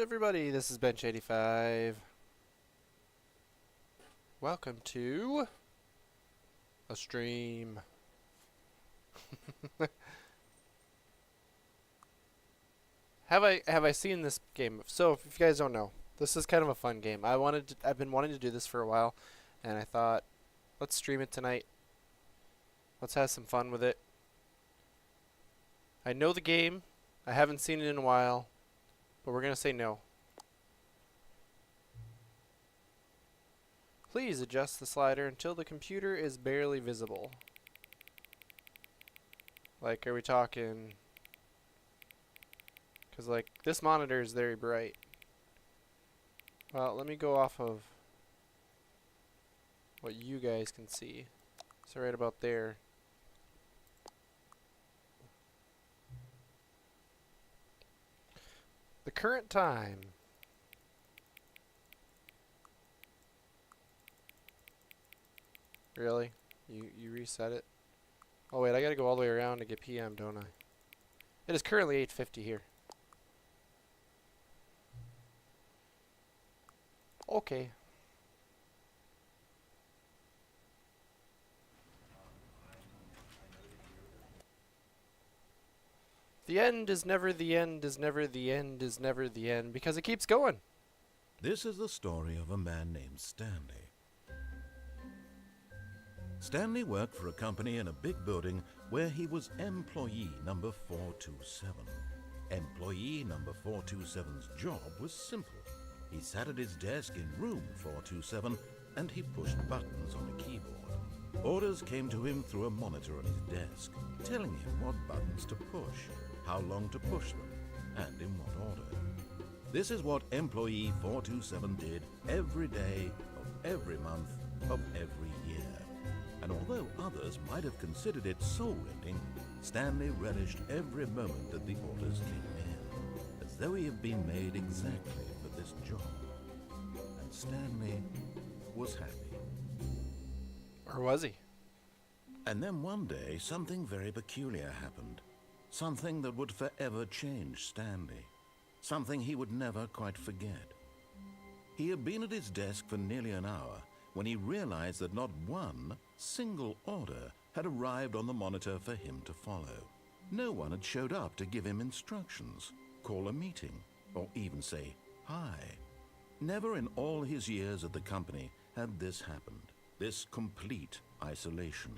everybody, this is Benchy85. Welcome to a stream. Have I seen this game? So if you guys don't know, this is kind of a fun game. I've been wanting to do this for a while, and I thought, let's stream it tonight. Let's have some fun with it. I know the game. I haven't seen it in a while, but we're gonna say no. Please adjust the slider until the computer is barely visible. Like, are we talking... Because, like, this monitor is very bright. Well, let me go off of what you guys can see. So right about there. The current time. Really? You reset it? Oh wait, I gotta go all the way around to get PM, don't I? It is currently 8:50 here. Okay. The end is never the end is never the end is never the end because it keeps going. This is the story of a man named Stanley. Stanley worked for a company in a big building where he was employee number 427. Employee number 427's job was simple. He sat at his desk in room 427 and he pushed buttons on a keyboard. Orders came to him through a monitor on his desk, telling him what buttons to push, how long to push them, and in what order. This is what employee 427 did every day of every month of every year. And although others might have considered it soul-rending, Stanley relished every moment that the orders came in, as though he had been made exactly for this job. And Stanley was happy. Or was he? And then one day, something very peculiar happened. Something that would forever change Stanley. Something he would never quite forget. He had been at his desk for nearly an hour when he realized that not one single order had arrived on the monitor for him to follow. No one had showed up to give him instructions, call a meeting, or even say hi. Never in all his years at the company had this happened, this complete isolation.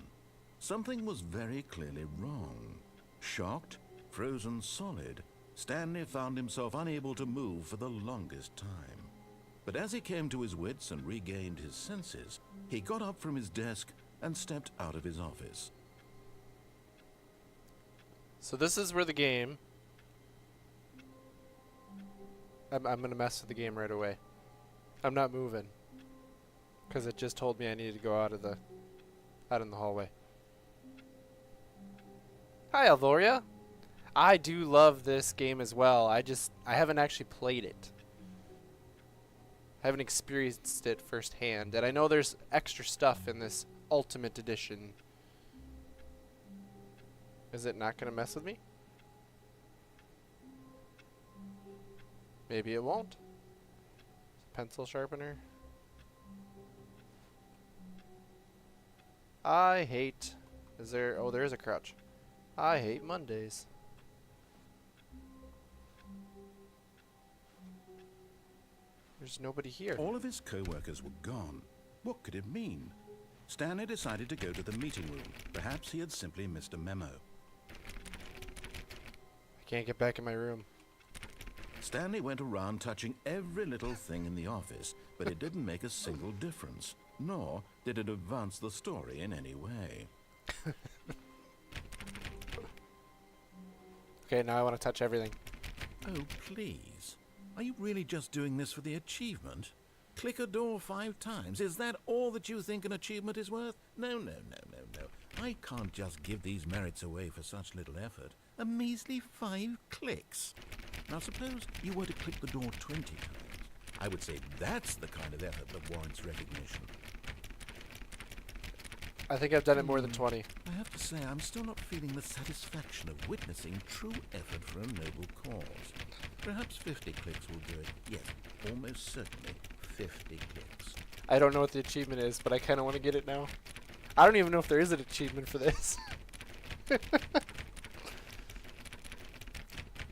Something was very clearly wrong. Shocked, frozen solid, Stanley found himself unable to move for the longest time. But as he came to his wits and regained his senses, he got up from his desk and stepped out of his office. So this is where the game... I'm gonna mess with the game right away. I'm not moving. Because it just told me I needed to go out in the hallway. Hi, Alvoria. I do love this game as well. I haven't actually played it. I haven't experienced it firsthand. And I know there's extra stuff in this Ultimate Edition. Is it not going to mess with me? Maybe it won't. Pencil sharpener. I hate... Is there... Oh, there is a crouch. I hate Mondays. There's nobody here. All of his co-workers were gone. What could it mean? Stanley decided to go to the meeting room. Perhaps he had simply missed a memo. I can't get back in my room. Stanley went around touching every little thing in the office, but it didn't make a single difference, nor did it advance the story in any way. Okay, now I want to touch everything. Oh, please. Are you really just doing this for the achievement? Click a door 5 times. Is that all that you think an achievement is worth? No. I can't just give these merits away for such little effort. A measly 5 clicks. Now suppose you were to click the door 20 times. I would say that's the kind of effort that warrants recognition. I think I've done it more than 20. I have to say, I'm still not feeling the satisfaction of witnessing true effort for a noble cause. Perhaps 50 clicks will do it. Yes, almost certainly 50 clicks. I don't know what the achievement is, but I kind of want to get it now. I don't even know if there is an achievement for this.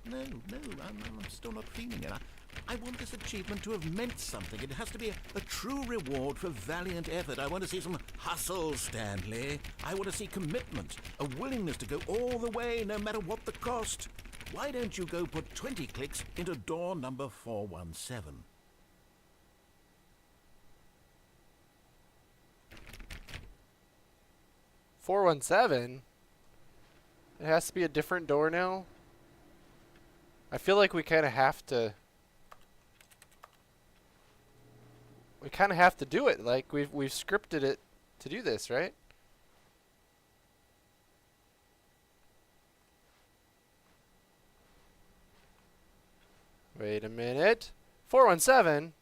No, I'm still not feeling it. I want this achievement to have meant something. It has to be a true reward for valiant effort. I want to see some hustle, Stanley. I want to see commitment, a willingness to go all the way, no matter what the cost. Why don't you go put 20 clicks into door number 417? $417? It has to be a different door now? I feel like we kind of have to... We kind of have to do it. Like, we've scripted it to do this, right? Wait a minute. 417?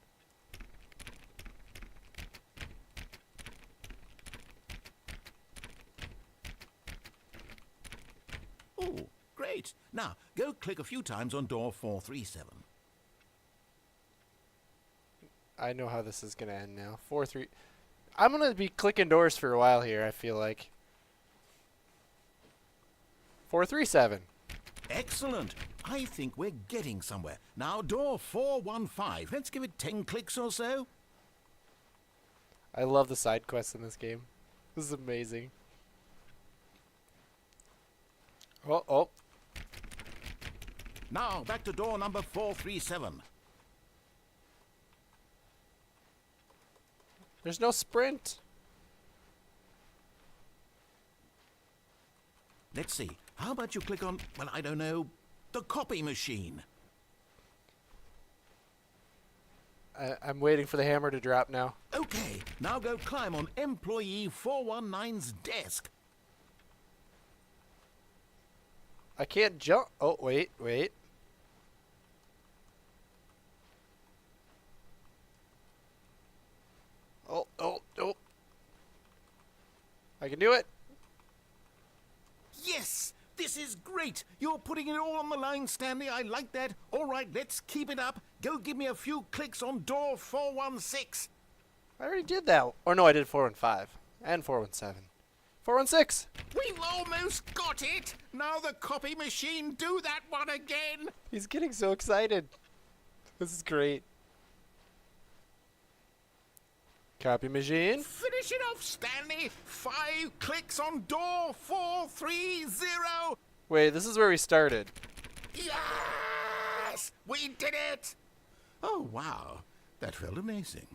Oh, great. Now, go click a few times on door 437. I know how this is going to end now. 4-3. I'm going to be clicking doors for a while here, I feel like. 437. Excellent. I think we're getting somewhere. Now, door 415. Let's give it 10 clicks or so. I love the side quests in this game. This is amazing. Oh. Now, back to door number 437. There's no sprint. Let's see. How about you click on, well, I don't know, the copy machine? I'm waiting for the hammer to drop now. Okay, now go climb on employee 419's desk. I can't jump. Oh, wait. Oh. I can do it. Yes! This is great! You're putting it all on the line, Stanley. I like that. All right, let's keep it up. Go give me a few clicks on door 416. I already did that. Or no, I did 415 and 417. 416. We've almost got it! Now the copy machine, do that one again! He's getting so excited. This is great. Copy machine. Finish it off, Stanley! 5 clicks on door 430! Wait, this is where we started. Yes! We did it! Oh, wow. That felt amazing.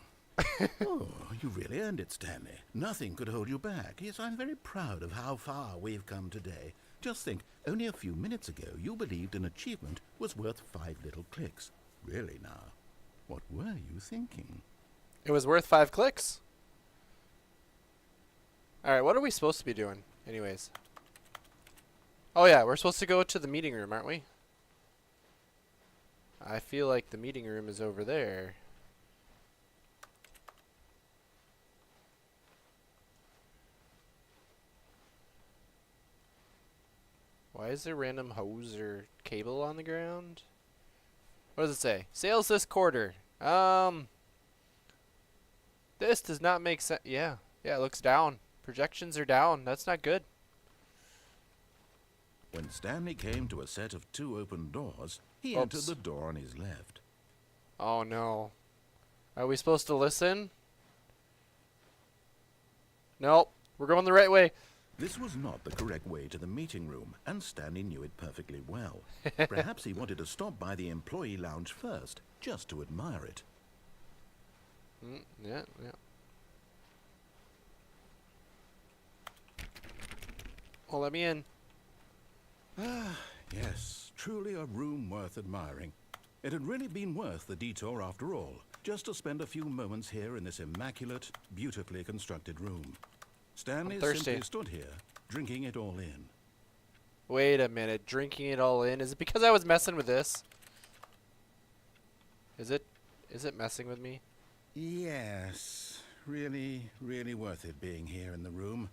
Oh, you really earned it, Stanley. Nothing could hold you back. Yes, I'm very proud of how far we've come today. Just think, only a few minutes ago you believed an achievement was worth 5 little clicks. Really now, what were you thinking? It was worth 5 clicks. Alright, what are we supposed to be doing anyways? Oh yeah, we're supposed to go to the meeting room, aren't we? I feel like the meeting room is over there. Why is there random hose or cable on the ground? What does it say? Sales this quarter. This does not make sense. Yeah, it looks down. Projections are down. That's not good. When Stanley came to a set of 2 open doors, he Oops. entered the door on his left. Oh no. Are we supposed to listen? Nope. We're going the right way. This was not the correct way to the meeting room, and Stanley knew it perfectly well. Perhaps he wanted to stop by the employee lounge first, just to admire it. Yeah. Well, let me in. Yes, truly a room worth admiring. It had really been worth the detour after all, just to spend a few moments here in this immaculate, beautifully constructed room. Stanley simply stood here, drinking it all in. Wait a minute. Drinking it all in? Is it because I was messing with this? Is it messing with me? Yes, really, really worth it being here in the room.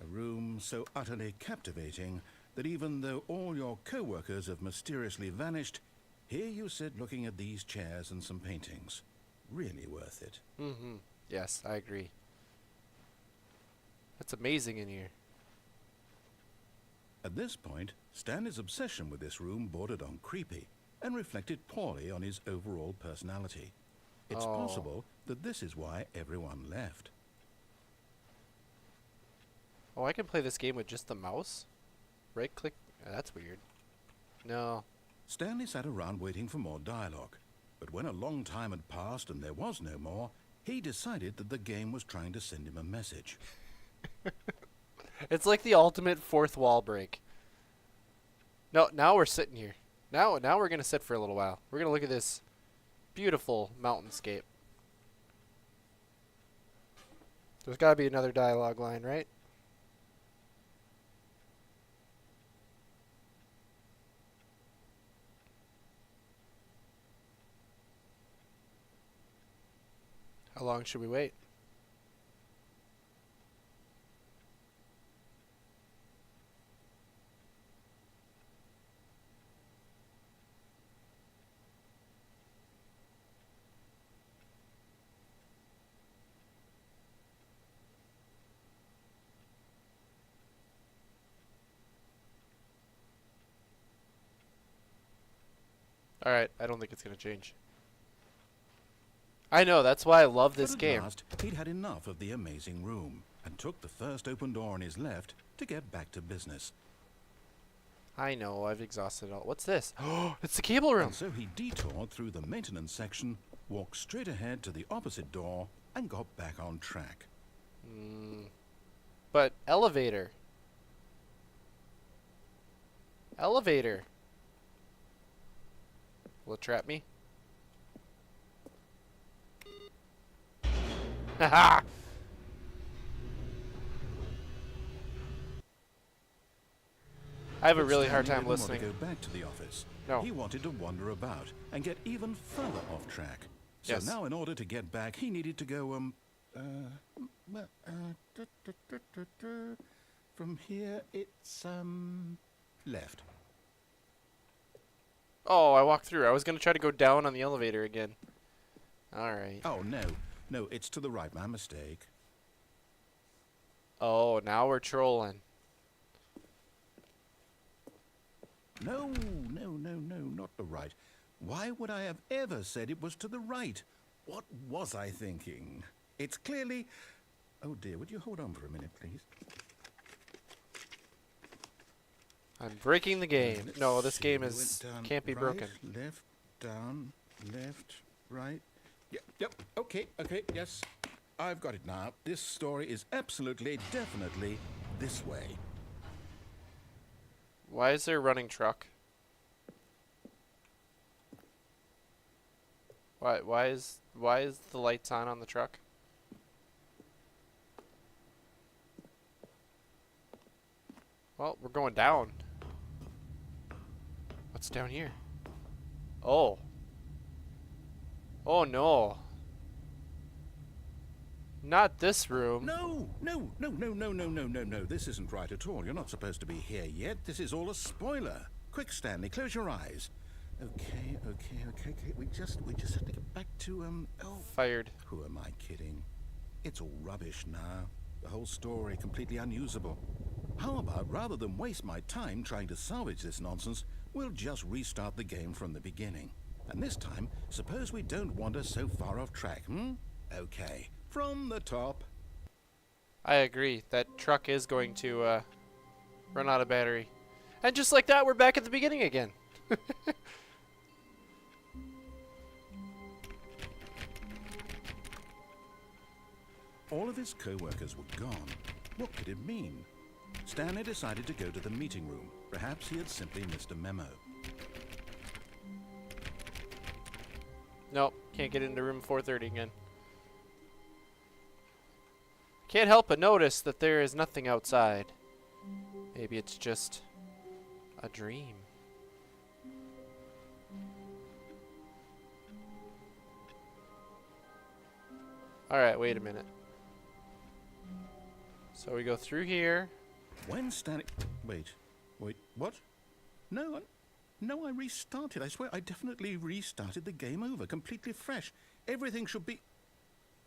A room so utterly captivating that even though all your co-workers have mysteriously vanished, Here you sit looking at these chairs and some paintings. Really worth it. Mm-hmm. Yes, I agree. That's amazing in here. At this point, Stanley's obsession with this room bordered on creepy and reflected poorly on his overall personality. It's possible that this is why everyone left. Oh, I can play this game with just the mouse? Right click? That's weird. No. Stanley sat around waiting for more dialogue, but when a long time had passed and there was no more, he decided that the game was trying to send him a message. It's like the ultimate fourth wall break. No, now we're sitting here. Now we're going to sit for a little while. We're going to look at this beautiful mountainscape. There's got to be another dialogue line, right? How long should we wait? Alright, I don't think it's going to change. I know, that's why I love this game. At last, he'd had enough of the amazing room and took the first open door on his left to get back to business. I know, I've exhausted it all. What's this? Oh, it's the cable room. And so he detoured through the maintenance section, walked straight ahead to the opposite door, and got back on track. But elevator. Elevator. Will it trap me? Haha! I have a really hard time listening. He didn't want to go back to the office. No. He wanted to wander about and get even further off track. So Yes. now in order to get back, he needed to go, from here, it's, left. Oh, I walked through. I was going to try to go down on the elevator again. Alright. Oh, no. No, it's to the right. My mistake. Oh, now we're trolling. No, not the right. Why would I have ever said it was to the right? What was I thinking? It's clearly... Oh, dear, would you hold on for a minute, please? I'm breaking the game. Let's No, this see, game we is went down can't be right, broken. Left, down, left, right. Yep, okay, yes. I've got it now. This story is absolutely, definitely this way. Why is there a running truck? Why is the lights on the truck? Well, we're going down. What's down here? Oh. Oh no. Not this room. No. This isn't right at all. You're not supposed to be here yet. This is all a spoiler. Quick, Stanley, close your eyes. Okay. We just have to get back to, Fired. Who am I kidding? It's all rubbish now. The whole story completely unusable. How about, rather than waste my time trying to salvage this nonsense, we'll just restart the game from the beginning. And this time, suppose we don't wander so far off track, Okay, from the top. I agree. That truck is going to run out of battery. And just like that, we're back at the beginning again. All of his co-workers were gone. What could it mean? Stanley decided to go to the meeting room. Perhaps he had simply missed a memo. Nope, can't get into room 430 again. Can't help but notice that there is nothing outside. Maybe it's just a dream. Alright, wait a minute. So we go through here. When Stanley... Wait, what? No, No, I restarted. I swear I definitely restarted the game over, completely fresh. Everything should be...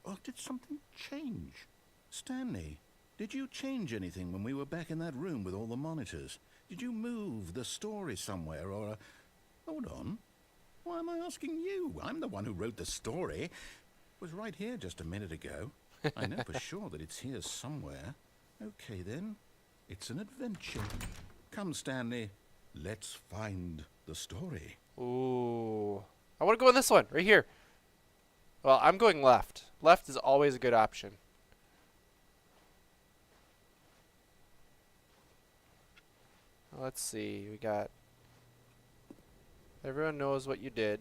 Or did something change? Stanley, did you change anything when we were back in that room with all the monitors? Did you move the story somewhere or... Hold on. Why am I asking you? I'm the one who wrote the story. It was right here just a minute ago. I know for sure that it's here somewhere. Okay, then. It's an adventure. Come, Stanley. Let's find the story. Ooh. I want to go in this one, right here. Well, I'm going left. Left is always a good option. Let's see. We got... Everyone knows what you did.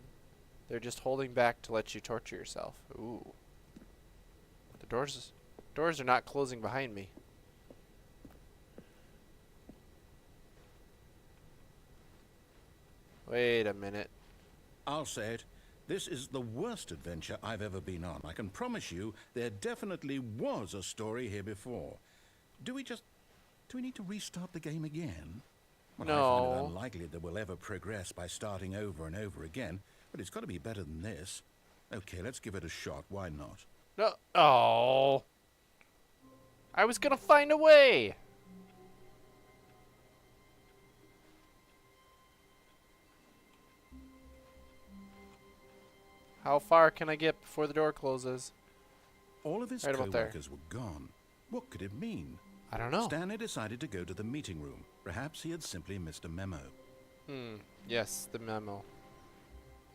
They're just holding back to let you torture yourself. Ooh. The doors are not closing behind me. Wait a minute. I'll say it. This is the worst adventure I've ever been on. I can promise you there definitely was a story here before. Do we need to restart the game again? Well, I find it No. unlikely that we'll ever progress by starting over and over again, but it's got to be better than this. Okay, let's give it a shot. Why not? No. Oh. I was gonna find a way. How far can I get before the door closes? All of his Right about there. co-workers were gone. What could it mean? I don't know. Stanley decided to go to the meeting room. Perhaps he had simply missed a memo. Yes, the memo.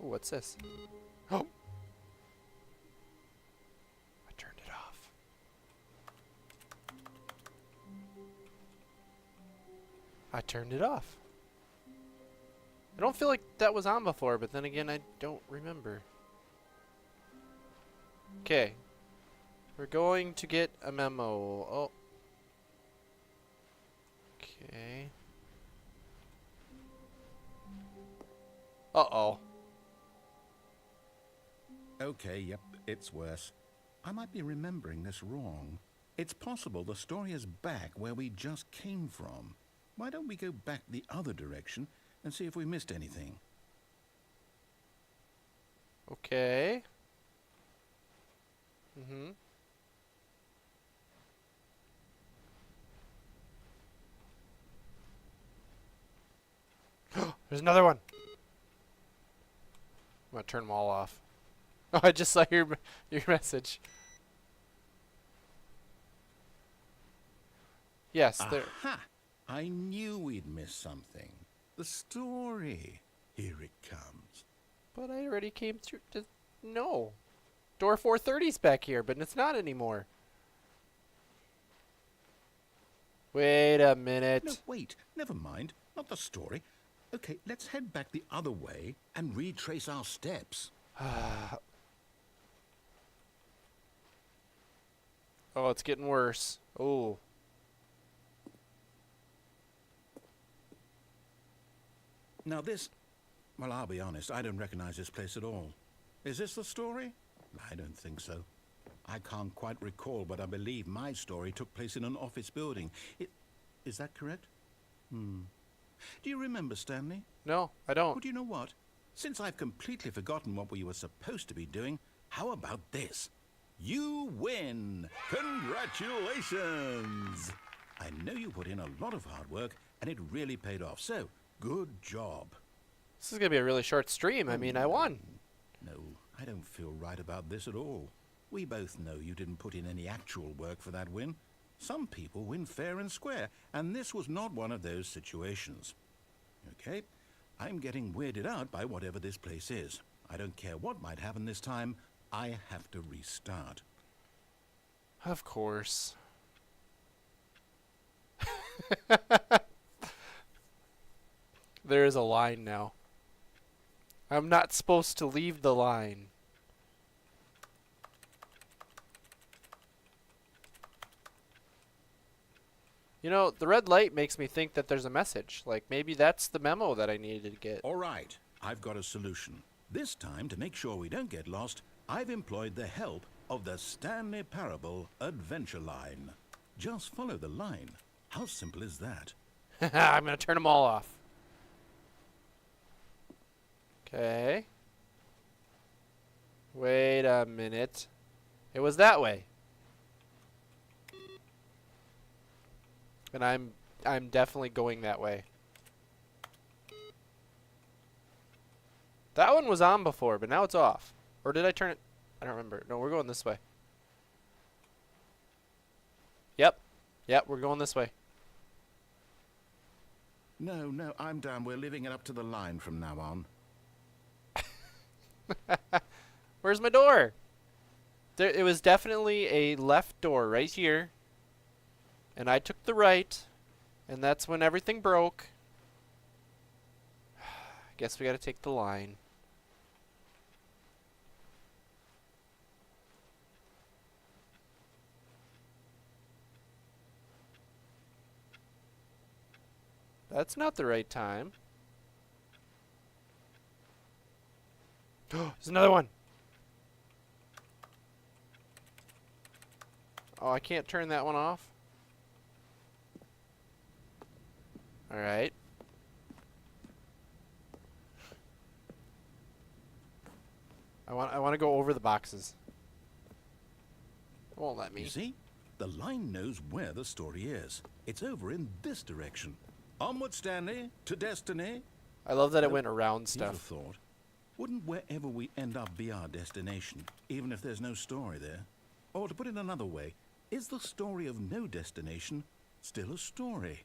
Ooh, what's this? Oh! I turned it off. I turned it off. I don't feel like that was on before, but then again, I don't remember. Okay. We're going to get a memo. Oh. Okay. Uh-oh. Okay, yep, it's worse. I might be remembering this wrong. It's possible the story is back where we just came from. Why don't we go back the other direction and see if we missed anything? Okay. Mm-hmm. There's another one. I'm gonna turn them all off. Oh, I just saw your message. Yes, there. Aha! I knew we'd miss something. The story. Here it comes. But I already came through. No. Door 430's back here, but it's not anymore. Wait a minute. No, wait. Never mind. Not the story. Okay, let's head back the other way and retrace our steps. Oh, it's getting worse. Oh. Now this... Well, I'll be honest. I don't recognize this place at all. Is this the story? I don't think so. I can't quite recall, but I believe my story took place in an office building. Is that correct? Do you remember, Stanley? No, I don't. Well, do you know what? Since I've completely forgotten what we were supposed to be doing, how about this? You win! Congratulations! I know you put in a lot of hard work, and it really paid off, so good job. This is gonna be a really short stream. I mean, I won. No, I don't feel right about this at all. We both know you didn't put in any actual work for that win. Some people win fair and square, and this was not one of those situations. Okay, I'm getting weirded out by whatever this place is. I don't care what might happen this time. I have to restart. Of course. There is a line now. I'm not supposed to leave the line. You know, the red light makes me think that there's a message. Like, maybe that's the memo that I needed to get. All right, I've got a solution. This time, to make sure we don't get lost, I've employed the help of the Stanley Parable Adventure Line. Just follow the line. How simple is that? I'm going to turn them all off. Okay. Wait a minute. It was that way. And I'm definitely going that way. That one was on before, but now it's off. Or did I turn it? I don't remember. No, we're going this way. Yep. Yep, we're going this way. No, no, I'm down. We're leaving it up to the line from now on. Where's my door? It was definitely a left door right here. And I took the right. And that's when everything broke. Guess we gotta take the line. That's not the right time. There's another one. Oh, I can't turn that one off. All right. I want to go over the boxes. It won't let me. You see? The line knows where the story is. It's over in this direction. Onward, Stanley, to destiny. I love that it Well, went around Here's a stuff. thought. Wouldn't wherever we end up be our destination, even if there's no story there? Or to put it another way, is the story of no destination still a story?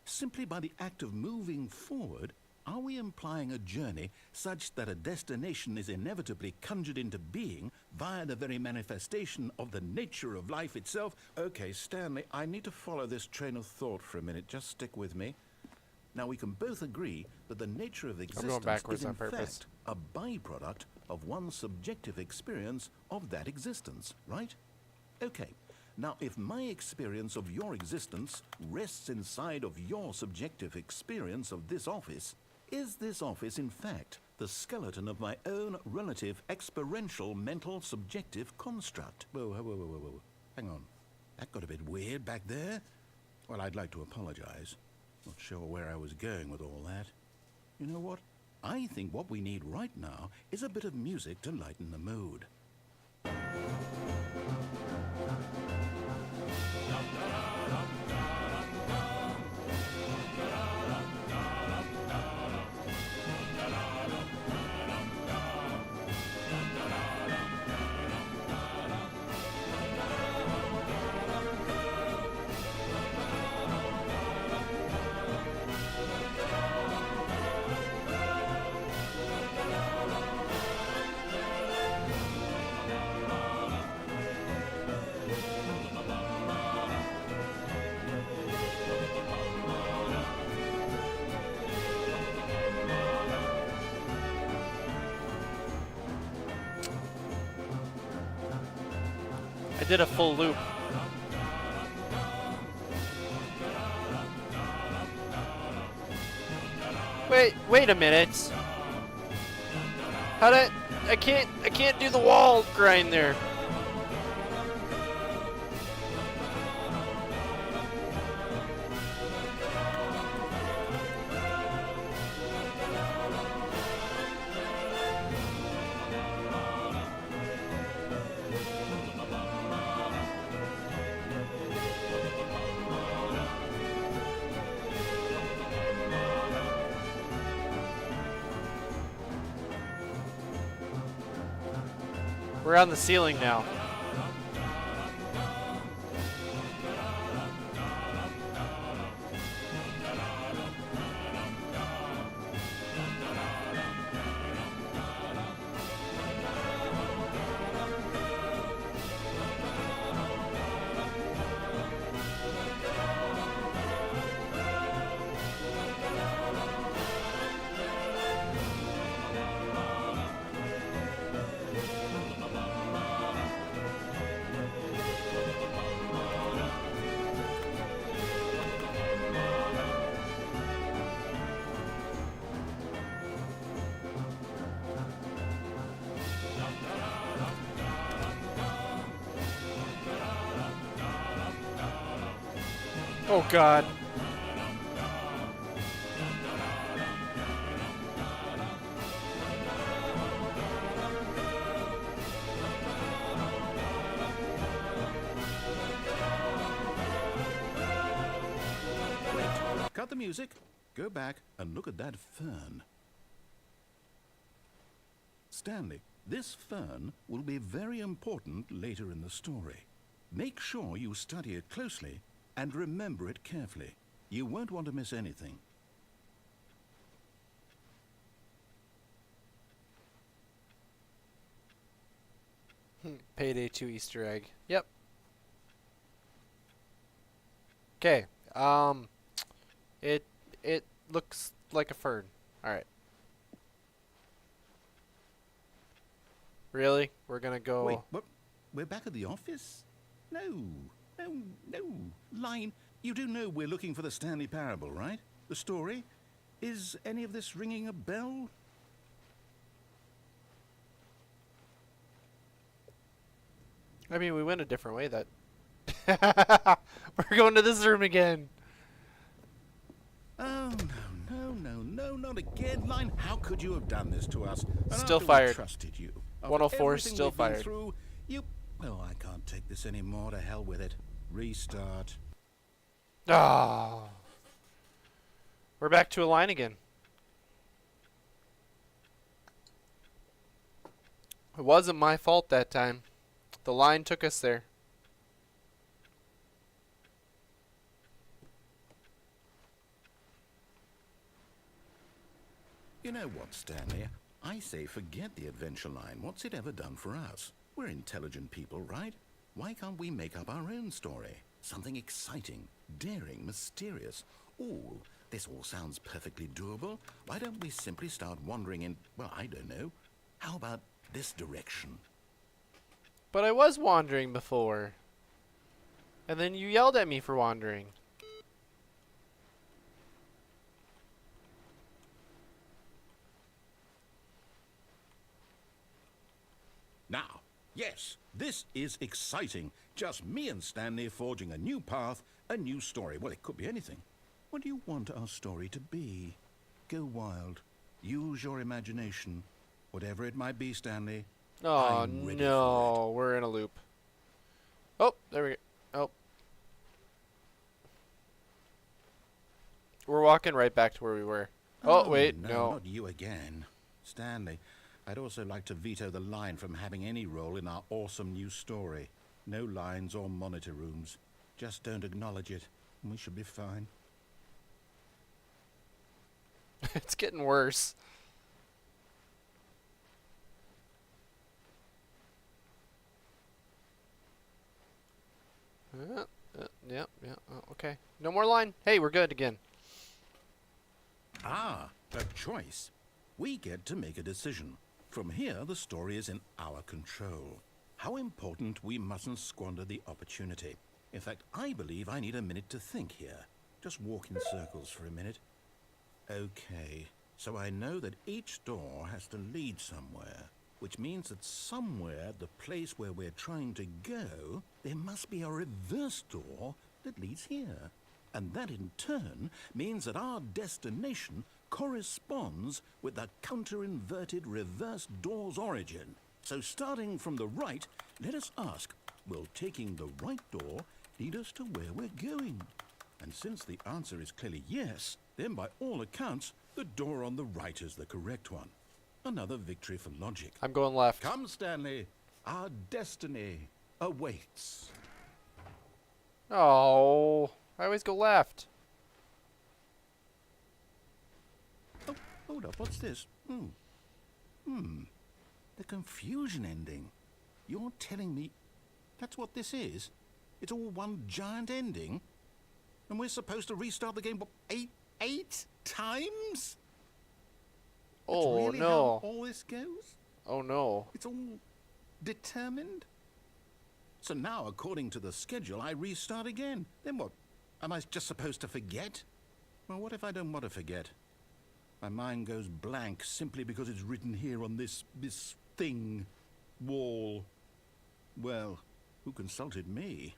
Simply by the act of moving forward, are we implying a journey such that a destination is inevitably conjured into being via the very manifestation of the nature of life itself? Okay, Stanley, I need to follow this train of thought for a minute. Just stick with me. Now, we can both agree that the nature of existence backwards is in on purpose. fact a byproduct of one's subjective experience of that existence, right? Okay. Now, if my experience of your existence rests inside of your subjective experience of this office, is this office, in fact, the skeleton of my own relative experiential mental subjective construct? Whoa, whoa, whoa, whoa, whoa. Hang on. That got a bit weird back there. Well, I'd like to apologize. Not sure where I was going with all that. You know what? I think what we need right now is a bit of music to lighten the mood. I did a full loop. Wait a minute. I can't do the wall grind there. We're on the ceiling now. Oh God. cut the music, go back and look at that fern. Stanley, this fern will be very important later in the story. Make sure you study it closely and remember it carefully. You won't want to miss anything. Payday 2 Easter egg. Yep. Okay. It looks like a fern. All right. Really? We're gonna go. Wait, what? We're back at the office? No, no. Line, you do know we're looking for the Stanley Parable, right? The story? Is any of this ringing a bell? I mean, we went a different way. That. We're going to this room again. Oh, no, not again. Line, how could you have done this to us? And Still after we fired. Trusted you. 104 everything still we've been fired. Through, well, I can't take this anymore. To hell with it. Restart. Ah. We're back to a line again. It wasn't my fault that time. The line took us there. You know what, Stanley? I say forget the adventure line. What's it ever done for us? We're intelligent people, right? Why can't we make up our own story? Something exciting, daring, mysterious. Ooh, this all sounds perfectly doable. Why don't we simply start wandering in, well, I don't know. How about this direction? But I was wandering before. And then you yelled at me for wandering. Now, yes, this is exciting. Just me and Stanley forging a new path, a new story. Well, it could be anything. What do you want our story to be? Go wild. Use your imagination. Whatever it might be, Stanley. Oh, I'm ready no. We're in a loop. Oh, there we go. Oh. We're walking right back to where we were. Oh, wait, no. Not you again. Stanley, I'd also like to veto the line from having any role in our awesome new story. No lines or monitor rooms. Just don't acknowledge it, and we should be fine. It's getting worse. Yeah. Okay. No more line. Hey, we're good again. Ah, a choice. We get to make a decision. From here, the story is in our control. How important we mustn't squander the opportunity. In fact, I believe I need a minute to think here. Just walk in circles for a minute. Okay, so I know that each door has to lead somewhere, which means that somewhere, the place where we're trying to go, there must be a reverse door that leads here. And that in turn means that our destination corresponds with the counter-inverted reverse door's origin. So starting from the right, let us ask, will taking the right door lead us to where we're going? And since the answer is clearly yes, then by all accounts, the door on the right is the correct one. Another victory for logic. I'm going left. Come, Stanley. Our destiny awaits. Oh, I always go left. Oh, hold up. What's this? The confusion ending. You're telling me that's what this is? It's all one giant ending? And we're supposed to restart the game, what, eight times? Oh, That's really no. how all this goes? Oh, no. It's all determined? So now, according to the schedule, I restart again. Then what? Am I just supposed to forget? Well, what if I don't want to forget? My mind goes blank simply because it's written here on this thing, wall. Well, who consulted me?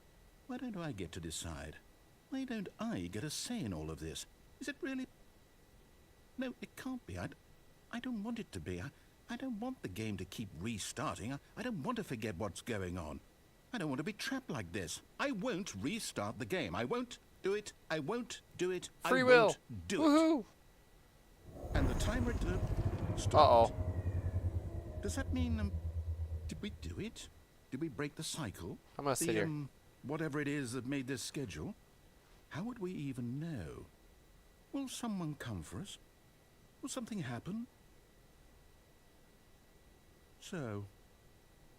Why don't I get to decide? Why don't I get a say in all of this? Is it really? No, it can't be. I don't want it to be. I don't want the game to keep restarting. I don't want to forget what's going on. I don't want to be trapped like this. I won't restart the game. I won't do it. I won't do it. Free I will. won't do Woohoo! it. And the timer stopped. Uh-oh. Does that mean, did we do it? Did we break the cycle? I'm gonna sit here. Whatever it is that made this schedule? How would we even know? Will someone come for us? Will something happen? So,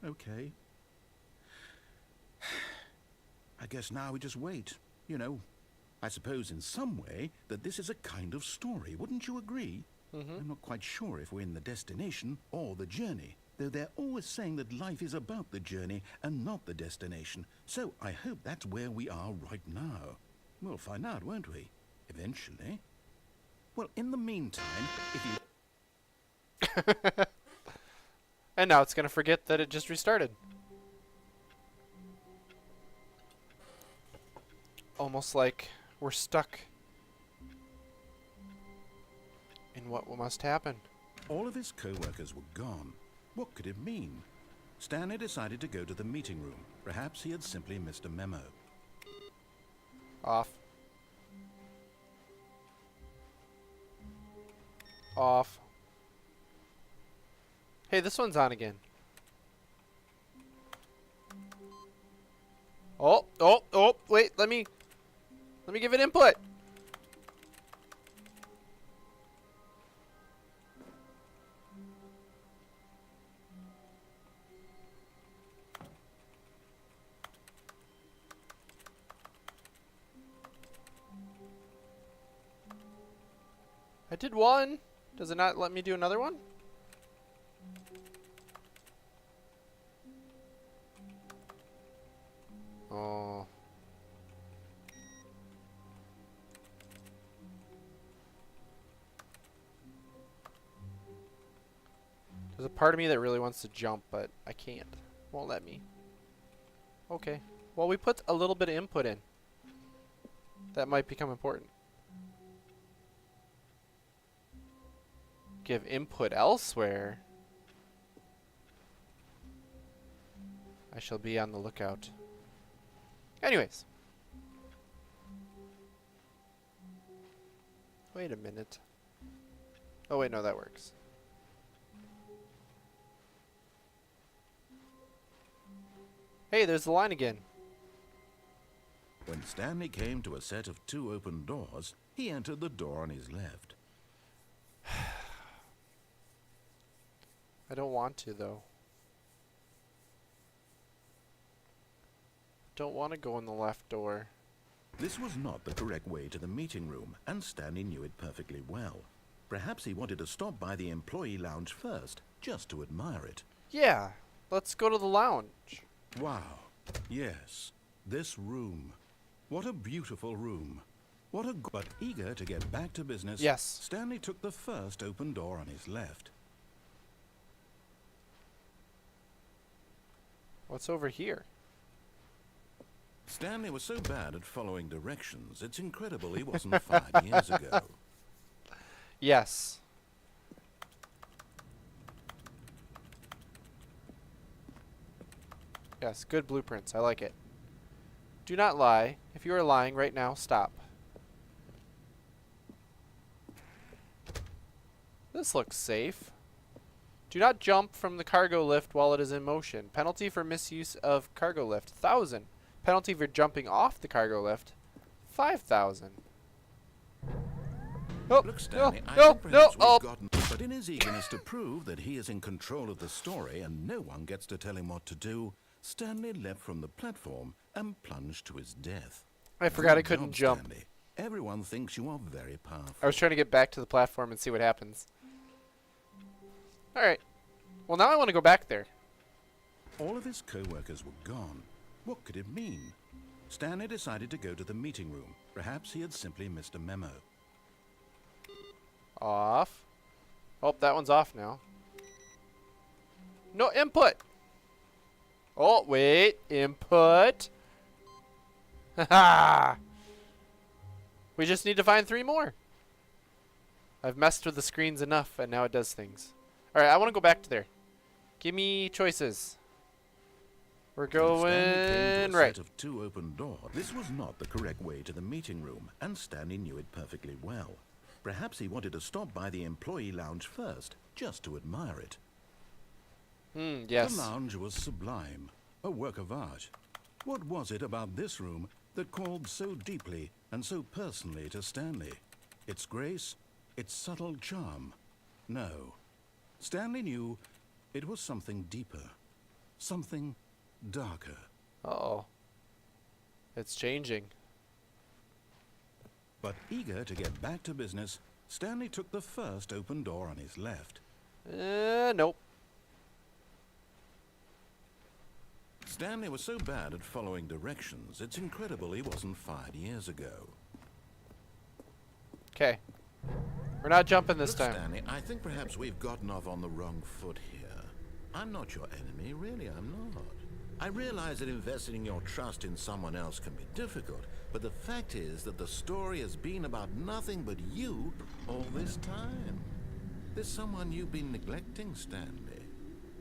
okay. I guess now we just wait. You know, I suppose in some way that this is a kind of story. Wouldn't you agree? I'm not quite sure if we're in the destination or the journey, though they're always saying that life is about the journey and not the destination. So I hope that's where we are right now. We'll find out, won't we? Eventually. Well, in the meantime, if you... And now it's gonna forget that it just restarted. Almost like we're stuck in what must happen. All of his co-workers were gone. What could it mean? Stanley decided to go to the meeting room. Perhaps he had simply missed a memo. Off. Off. Hey, this one's on again. Oh, wait, let me give it input. I did one. Does it not let me do another one? Oh. There's a part of me that really wants to jump, but I can't. Won't let me. Okay. Well, we put a little bit of input in. That might become important. Give input elsewhere. I shall be on the lookout. Anyways. Wait a minute. Oh wait, no, that works. Hey, there's the line again. When Stanley came to a set of 2 open doors, he entered the door on his left. I don't want to, though. Don't want to go in the left door. This was not the correct way to the meeting room, and Stanley knew it perfectly well. Perhaps he wanted to stop by the employee lounge first, just to admire it. Yeah, let's go to the lounge. Wow. Yes, this room. What a beautiful room. But eager to get back to business, Yes. Stanley took the first open door on his left. What's over here? Stanley was so bad at following directions, it's incredible he wasn't 5 years ago. Yes. Yes, good blueprints. I like it. Do not lie. If you are lying right now, stop. This looks safe. Do not jump from the cargo lift while it is in motion. Penalty for misuse of cargo lift, 1,000. Penalty for jumping off the cargo lift, 5,000. Oh, Look, Stanley, I no, think no, perhaps oh. we've gotten... But in his eagerness to prove that he is in control of the story and no one gets to tell him what to do, Stanley leapt from the platform and plunged to his death. I forgot I Good couldn't job, jump. Stanley. Everyone thinks you are very powerful. I was trying to get back to the platform and see what happens. Alright. Well, now I want to go back there. All of his co-workers were gone. What could it mean? Stanley decided to go to the meeting room. Perhaps he had simply missed a memo. Off. Oh, that one's off now. No input. Oh, wait. Input. Haha. We just need to find 3 more. I've messed with the screens enough, and now it does things. Alright, I want to go back to there. Give me choices. We're When Stanley came to going a right. set of two open doors, this was not the correct way to the meeting room, and Stanley knew it perfectly well. Perhaps he wanted to stop by the employee lounge first, just to admire it. Yes. The lounge was sublime, a work of art. What was it about this room that called so deeply and so personally to Stanley? Its grace? Its subtle charm? No. Stanley knew it was something deeper. Something darker. Uh-oh. It's changing. But eager to get back to business, Stanley took the first open door on his left. Nope. Stanley was so bad at following directions, it's incredible he wasn't fired years ago. Okay. We're not jumping this Look, time. Stanley, I think perhaps we've gotten off on the wrong foot here. I'm not your enemy, really, I'm not. I realize that investing your trust in someone else can be difficult, but the fact is that the story has been about nothing but you all this time. There's someone you've been neglecting, Stanley.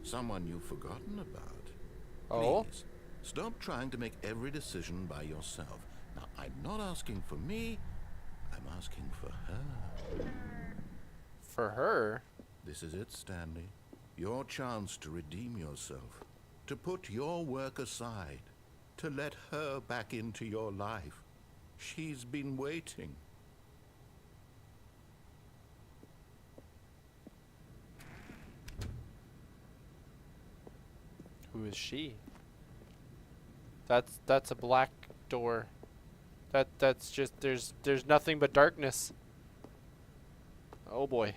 Someone you've forgotten about. Oh? Please, stop trying to make every decision by yourself. Now, I'm not asking for me, I'm asking for her. For her? This is it, Stanley. Your chance to redeem yourself. To put your work aside. To let her back into your life. She's been waiting. Who is she? That's a black door. That's just there's nothing but darkness. Oh boy.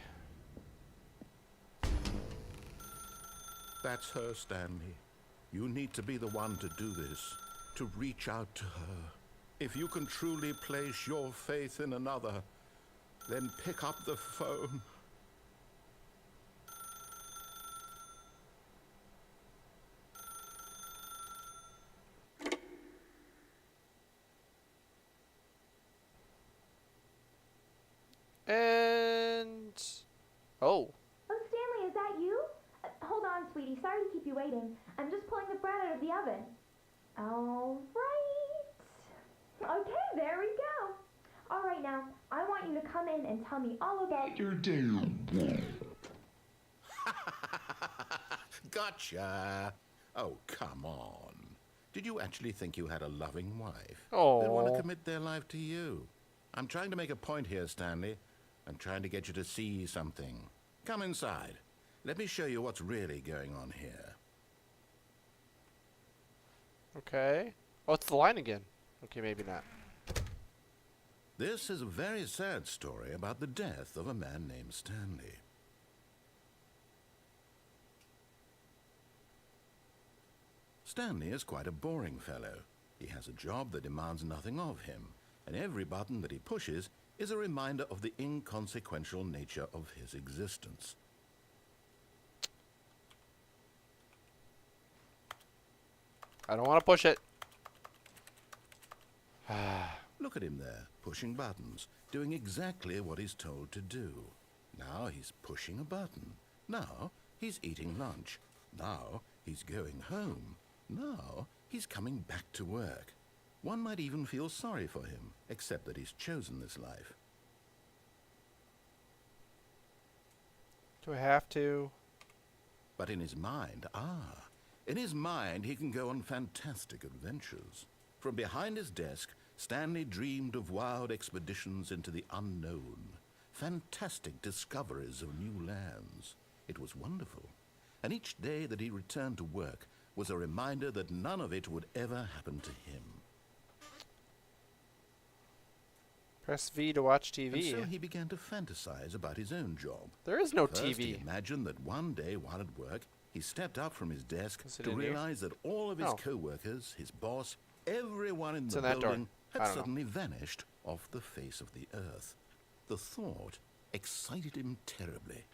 That's her, Stanley. You need to be the one to do this. To reach out to her. If you can truly place your faith in another, then pick up the phone. And oh. Oh, Stanley, is that you? Hold on, sweetie. Sorry to keep you waiting. I'm just pulling the bread out of the oven. All right. Okay, there we go. All right, now, I want you to come in and tell me all about your day. Gotcha. Oh, come on. Did you actually think you had a loving wife? Oh. They'd want to commit their life to you. I'm trying to make a point here, Stanley. I'm trying to get you to see something. Come inside. Let me show you what's really going on here. Okay. Oh, it's the line again. Okay, maybe not. This is a very sad story about the death of a man named Stanley. Stanley is quite a boring fellow. He has a job that demands nothing of him, and every button that he pushes is a reminder of the inconsequential nature of his existence. I don't want to push it. Look at him there, pushing buttons, doing exactly what he's told to do. Now he's pushing a button. Now he's eating lunch. Now he's going home. Now he's coming back to work. One might even feel sorry for him, except that he's chosen this life. Do I have to? But in his mind, in his mind he can go on fantastic adventures. From behind his desk, Stanley dreamed of wild expeditions into the unknown, fantastic discoveries of new lands. It was wonderful, and each day that he returned to work was a reminder that none of it would ever happen to him. Press V to watch TV. And so he began to fantasize about his own job. There is no First, TV. he imagined that one day while at work, he stepped up from his desk Is it to in here? realize that all of his Oh. co-workers, his boss, everyone in It's the in that door. building I had don't know. suddenly vanished off the face of the earth. The thought excited him terribly.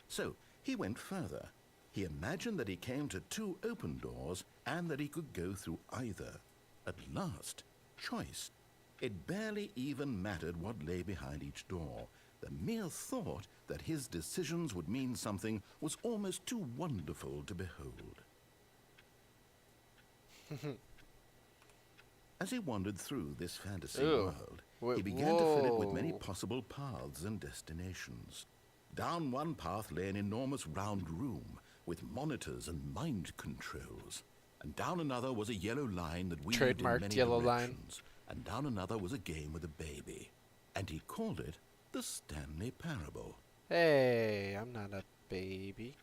So he went further. He imagined that he came to two open doors and that he could go through either. At last, choice. It barely even mattered what lay behind each door. The mere thought that his decisions would mean something was almost too wonderful to behold. As he wandered through this fantasy Ooh. world, he began to fill it with many Whoa. possible paths and destinations. Down one path lay an enormous round room with monitors and mind controls. And down another was a yellow line that weaved in Trademarked many yellow line. directions. And down another was a game with a baby. And he called it the Stanley Parable. Hey, I'm not a baby.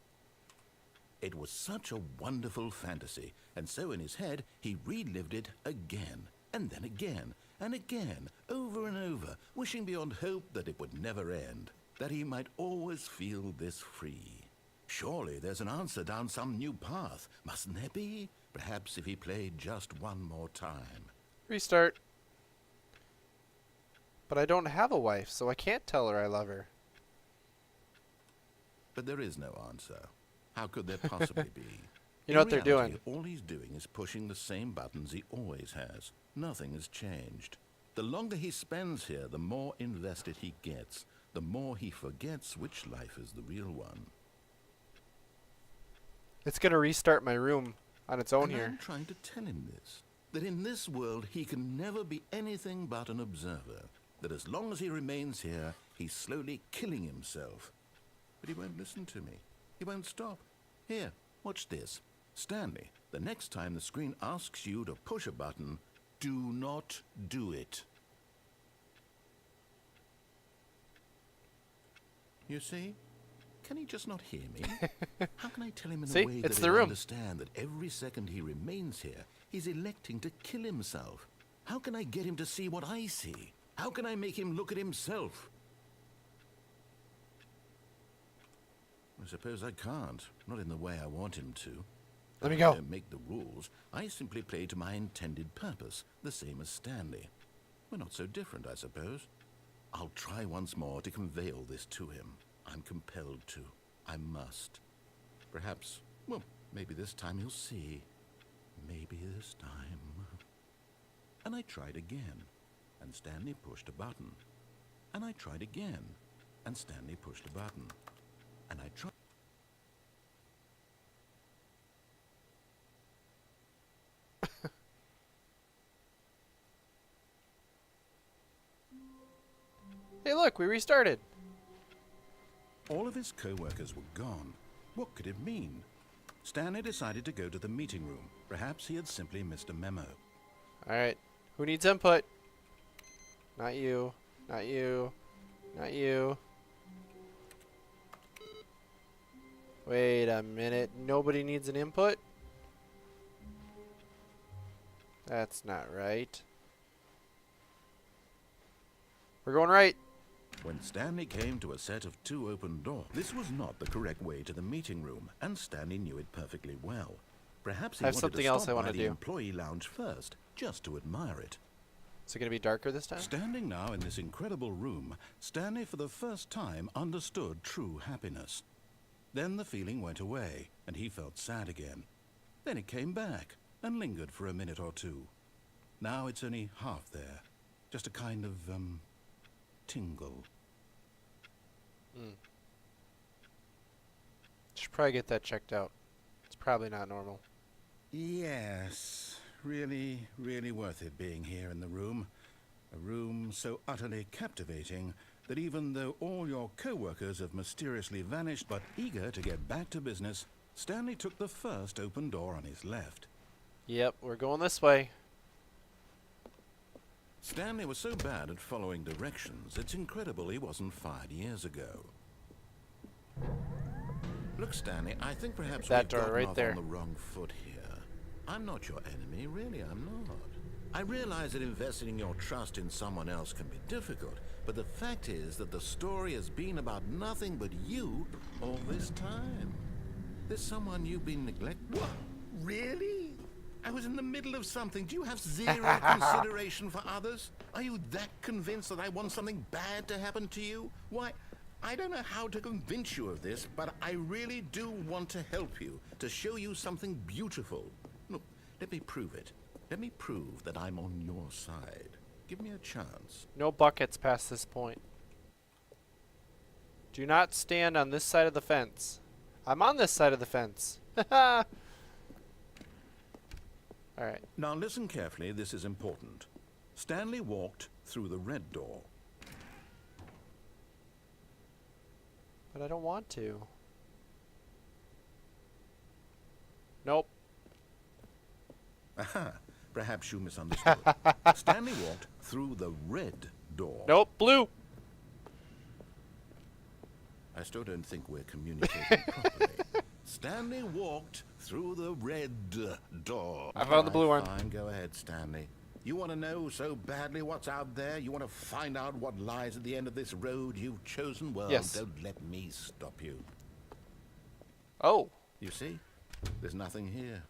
It was such a wonderful fantasy, and so in his head he relived it again, and then again, and again, over and over, wishing beyond hope that it would never end, that he might always feel this free. Surely there's an answer down some new path, mustn't there be? Perhaps if he played just one more time. Restart. But I don't have a wife, so I can't tell her I love her. But there is no answer. How could there possibly be? You know In what they're reality, doing. all he's doing is pushing the same buttons he always has. Nothing has changed. The longer he spends here, the more invested he gets. The more he forgets which life is the real one. It's gonna restart my room on its own And here. I'm trying to tell him this. That in this world he can never be anything but an observer. That as long as he remains here, he's slowly killing himself. But he won't listen to me. He won't stop. Here, watch this. Stanley, the next time the screen asks you to push a button, do not do it. You see? Can he just not hear me? How can I tell him in See? a way It's that the he'll room. understand that every second he remains here, he's electing to kill himself? How can I get him to see what I see? How can I make him look at himself? I suppose I can't. Not in the way I want him to. Let me I go. don't make the rules. I simply play to my intended purpose, the same as Stanley. We're not so different, I suppose. I'll try once more to convey all this to him. I'm compelled to. I must. Perhaps, well, maybe this time he'll see. Maybe this time. And I tried again, and Stanley pushed a button. And I tried again, and Stanley pushed a button. And I tried. Hey, look, we restarted. All of his co-workers were gone. What could it mean? Stanley decided to go to the meeting room. Perhaps he had simply missed a memo. All right, who needs input? Not you. Not you. Not you. Wait a minute. Nobody needs an input? That's not right. We're going right. When Stanley came to a set of 2 open doors, this was not the correct way to the meeting room, and Stanley knew it perfectly well. Perhaps he I have wanted something to else stop I by wanna the do. employee lounge first, just to admire it. Is it going to be darker this time? Standing now in this incredible room, Stanley for the first time understood true happiness. Then the feeling went away, and he felt sad again. Then it came back, and lingered for a minute or two. Now it's only half there. Just a kind of, tingle. Should probably get that checked out. It's probably not normal. Yes, really, really worth it being here in the room. A room so utterly captivating that even though all your co-workers have mysteriously vanished but eager to get back to business, Stanley took the first open door on his left. Yep, we're going this way. Stanley was so bad at following directions, it's incredible he wasn't fired years ago. Look, Stanley, I think perhaps That we've door gotten right off there. on the wrong foot here. I'm not your enemy, really, I'm not. I realize that investing your trust in someone else can be difficult, but the fact is that the story has been about nothing but you all this time. There's someone you've been neglecting. What? Really? I was in the middle of something. Do you have zero consideration for others? Are you that convinced that I want something bad to happen to you? Why, I don't know how to convince you of this, but I really do want to help you, to show you something beautiful. Look, let me prove it. Let me prove that I'm on your side. Give me a chance. No buckets past this point. Do not stand on this side of the fence. I'm on this side of the fence. Alright. Now listen carefully, this is important. Stanley walked through the red door. But I don't want to. Nope. Aha, perhaps you misunderstood. Stanley walked through the red door. Nope. Blue. I still don't think we're communicating properly. Stanley walked through the red door. I found the blue one. Fine, go ahead, Stanley. You want to know so badly what's out there? You want to find out what lies at the end of this road you've chosen? Well, Yes. don't let me stop you. Oh. You see? There's nothing here.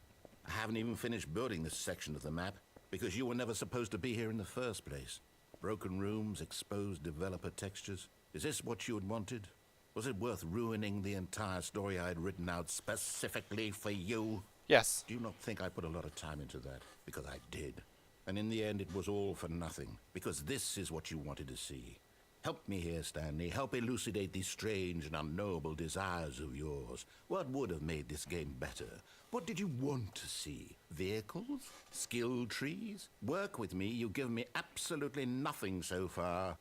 I haven't even finished building this section of the map because you were never supposed to be here in the first place. Broken rooms, exposed developer textures. Is this what you had wanted? Was it worth ruining the entire story I had written out specifically for you? Yes. Do you not think I put a lot of time into that? Because I did. And in the end, it was all for nothing. Because this is what you wanted to see. Help me here, Stanley. Help elucidate these strange and unknowable desires of yours. What would have made this game better? What did you want to see? Vehicles? Skill trees? Work with me. You've given me absolutely nothing so far.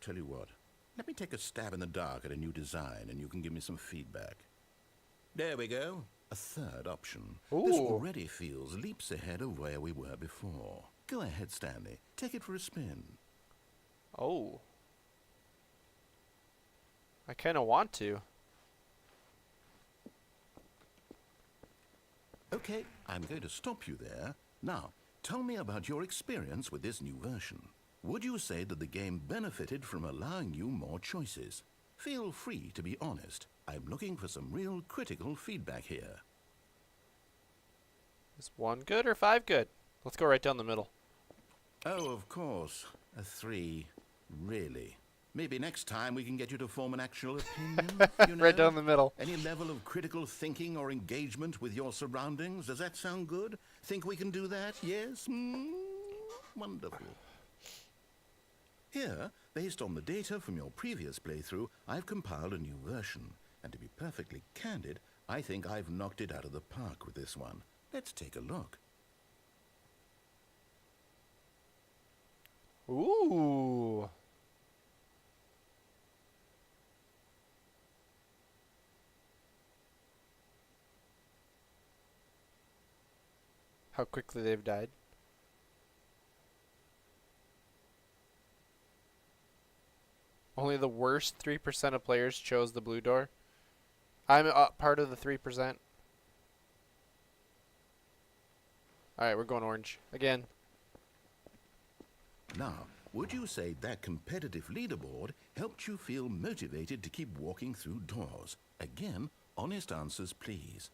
Tell you what. Let me take a stab in the dark at a new design, and you can give me some feedback. There we go. A third option. This Ooh. already feels leaps ahead of where we were before. Go ahead, Stanley. Take it for a spin. Oh. I kind of want to. Okay, I'm going to stop you there. Now, tell me about your experience with this new version. Would you say that the game benefited from allowing you more choices? Feel free to be honest. I'm looking for some real critical feedback here. Is 1 good or 5 good? Let's go right down the middle. Oh, of course. A 3. Really? Maybe next time we can get you to form an actual opinion, you know? Right down the middle. Any level of critical thinking or engagement with your surroundings? Does that sound good? Think we can do that? Yes? Wonderful. Here, based on the data from your previous playthrough, I've compiled a new version. And to be perfectly candid, I think I've knocked it out of the park with this one. Let's take a look. Ooh. How quickly they've died. Only the worst 3% of players chose the blue door. I'm part of the 3%. Alright, we're going orange. Again. Now, would you say that competitive leaderboard helped you feel motivated to keep walking through doors? Again, honest answers, please.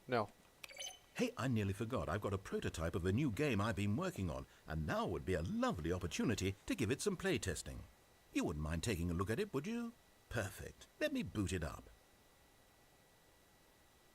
No. Hey, I nearly forgot. I've got a prototype of a new game I've been working on, and now would be a lovely opportunity to give it some playtesting. You wouldn't mind taking a look at it, would you? Perfect. Let me boot it up.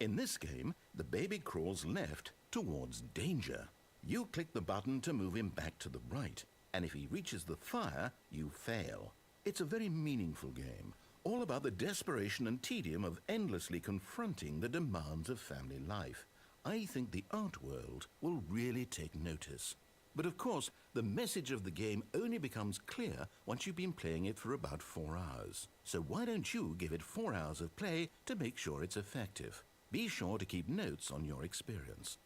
In this game, the baby crawls left towards danger. You click the button to move him back to the right, and if he reaches the fire, you fail. It's a very meaningful game, all about the desperation and tedium of endlessly confronting the demands of family life. I think the art world will really take notice. But of course, the message of the game only becomes clear once you've been playing it for about 4 hours. So why don't you give it 4 hours of play to make sure it's effective? Be sure to keep notes on your experience.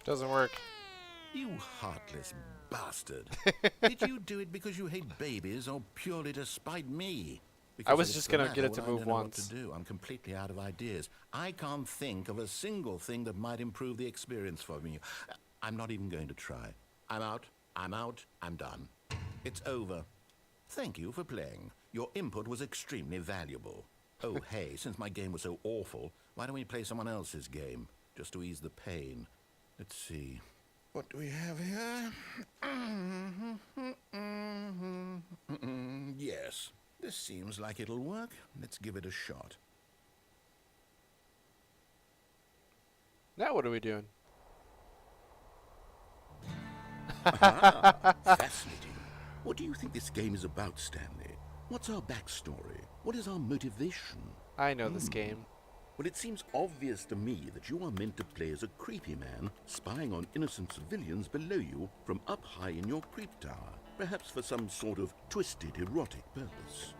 Doesn't work. You heartless bastard. Did you do it because you hate babies or purely to spite me? I was Because just if it's gonna the get it latter, to well, I move don't know once. What to do. I'm completely out of ideas. I can't think of a single thing that might improve the experience for me. I'm not even going to try. I'm out. I'm out. I'm done. It's over. Thank you for playing. Your input was extremely valuable. Oh, hey, since my game was so awful, why don't we play someone else's game? Just to ease the pain. Let's see. What do we have here? Yes. This seems like it'll work. Let's give it a shot. Now what are we doing? Ah, fascinating. What do you think this game is about, Stanley? What's our backstory? What is our motivation? I know this game. Well, it seems obvious to me that you are meant to play as a creepy man spying on innocent civilians below you from up high in your creep tower, perhaps for some sort of twisted erotic purpose.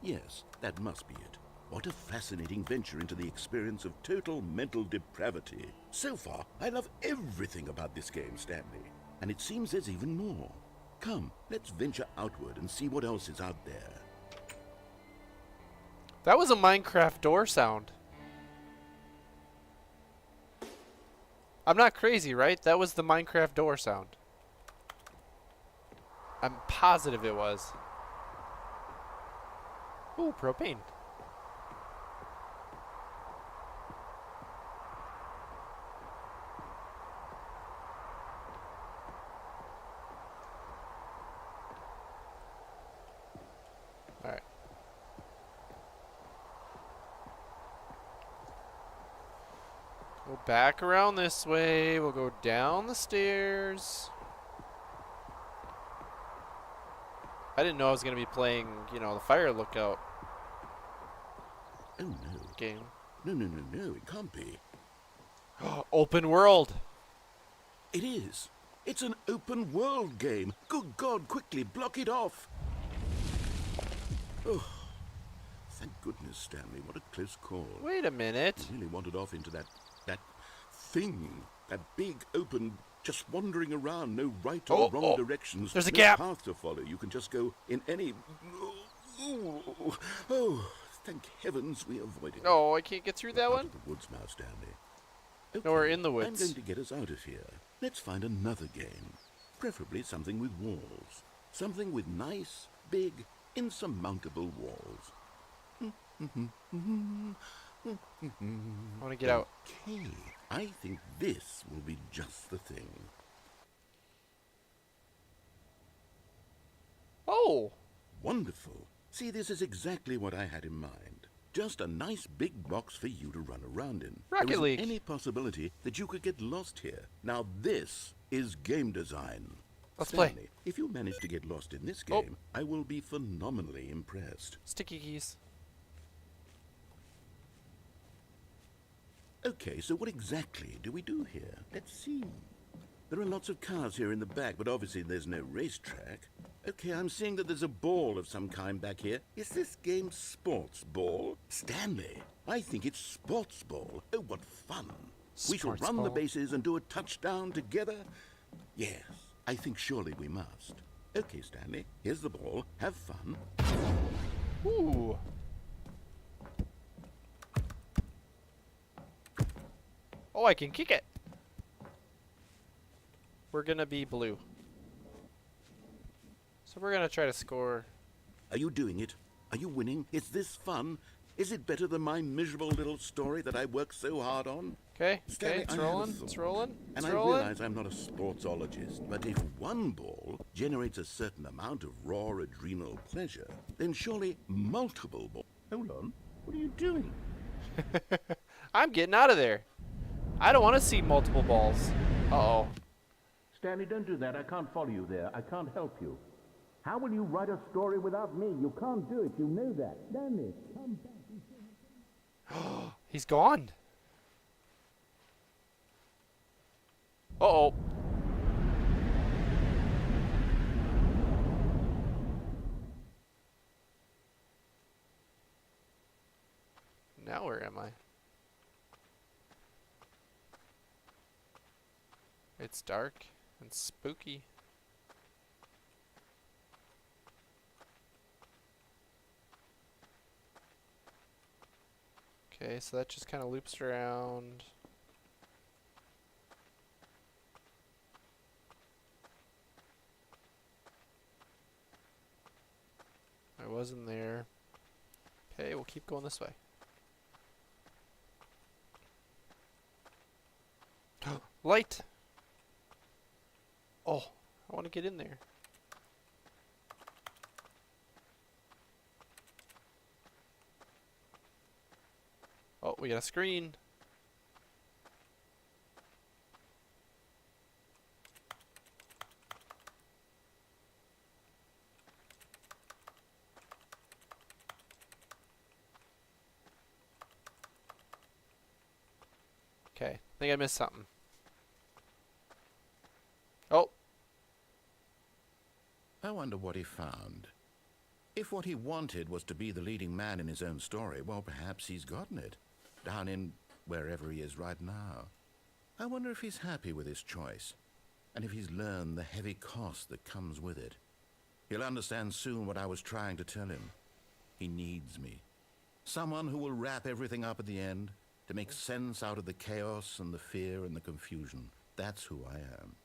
Yes, that must be it. What a fascinating venture into the experience of total mental depravity. So far, I love everything about this game, Stanley. And it seems there's even more. Come, let's venture outward and see what else is out there. That was a Minecraft door sound. I'm not crazy, right? That was the Minecraft door sound. I'm positive it was. Ooh, propane. Alright. Go back around this way. We'll go down the stairs. I didn't know I was going to be playing, you know, the fire lookout Oh no. game. No, it can't be. Open world. It is. It's an open world game. Good God, quickly, block it off. Oh, thank goodness, Stanley. What a close call. Wait a minute. You really wandered off into that thing. That big, open, just wandering around, no right or wrong directions. There's a no gap. path to follow. You can just go in any... Oh, thank heavens we avoided it. Oh, I can't get through that Out one? of the woods now, Stanley. Okay, No, we're in the I'm woods. going to get us out of here. Let's find another game. Preferably something with walls. Something with nice, big, insurmountable walls. I want to get out. Okay, I think this will be just the thing. Oh, Wonderful. See, this is exactly what I had in mind. Just a nice big box for you to run around in. Rocket there isn't League. any possibility that you could get lost here. Now this is game design. Let's play. Stanley, if you manage to get lost in this Oh. game, I will be phenomenally impressed. sticky keys. Okay, so what exactly do we do here? Let's see. There are lots of cars here in the back, but obviously there's no racetrack. Okay, I'm seeing that there's a ball of some kind back here. Is this game sports ball? Stanley, I think it's sports ball. Oh, what fun. We shall Sports run the ball. bases and do a touchdown together. Yes, I think surely we must. Okay, Stanley, here's the ball. Have fun. Ooh. Oh, I can kick it. We're gonna be blue. So we're gonna try to score. Are you doing it? Are you winning? Is this fun? Is it better than my miserable little story that I worked so hard on? Okay, Stanley, it's I have a rolling, thought. it's rolling, And it's I rolling. realize I'm not a sportsologist, but if one ball generates a certain amount of raw adrenal pleasure, then surely multiple balls... Hold on. What are you doing? I'm getting out of there. I don't want to see multiple balls. Uh-oh. Stanley, don't do that. I can't follow you there. I can't help you. How will you write a story without me? You can't do it. You know that. Stanley, come back. He's gone. Uh-oh. Now where am I? It's dark and spooky. Okay, so that just kind of loops around. I wasn't there. Okay, we'll keep going this way. Light! Oh, I want to get in there. Oh, we got a screen. Okay, I think I missed something. Oh, I wonder what he found. If what he wanted was to be the leading man in his own story, well, perhaps he's gotten it. Down in wherever he is right now. I wonder if he's happy with his choice. And if he's learned the heavy cost that comes with it. He'll understand soon what I was trying to tell him. He needs me. Someone who will wrap everything up at the end, to make sense out of the chaos and the fear and the confusion. That's who I am.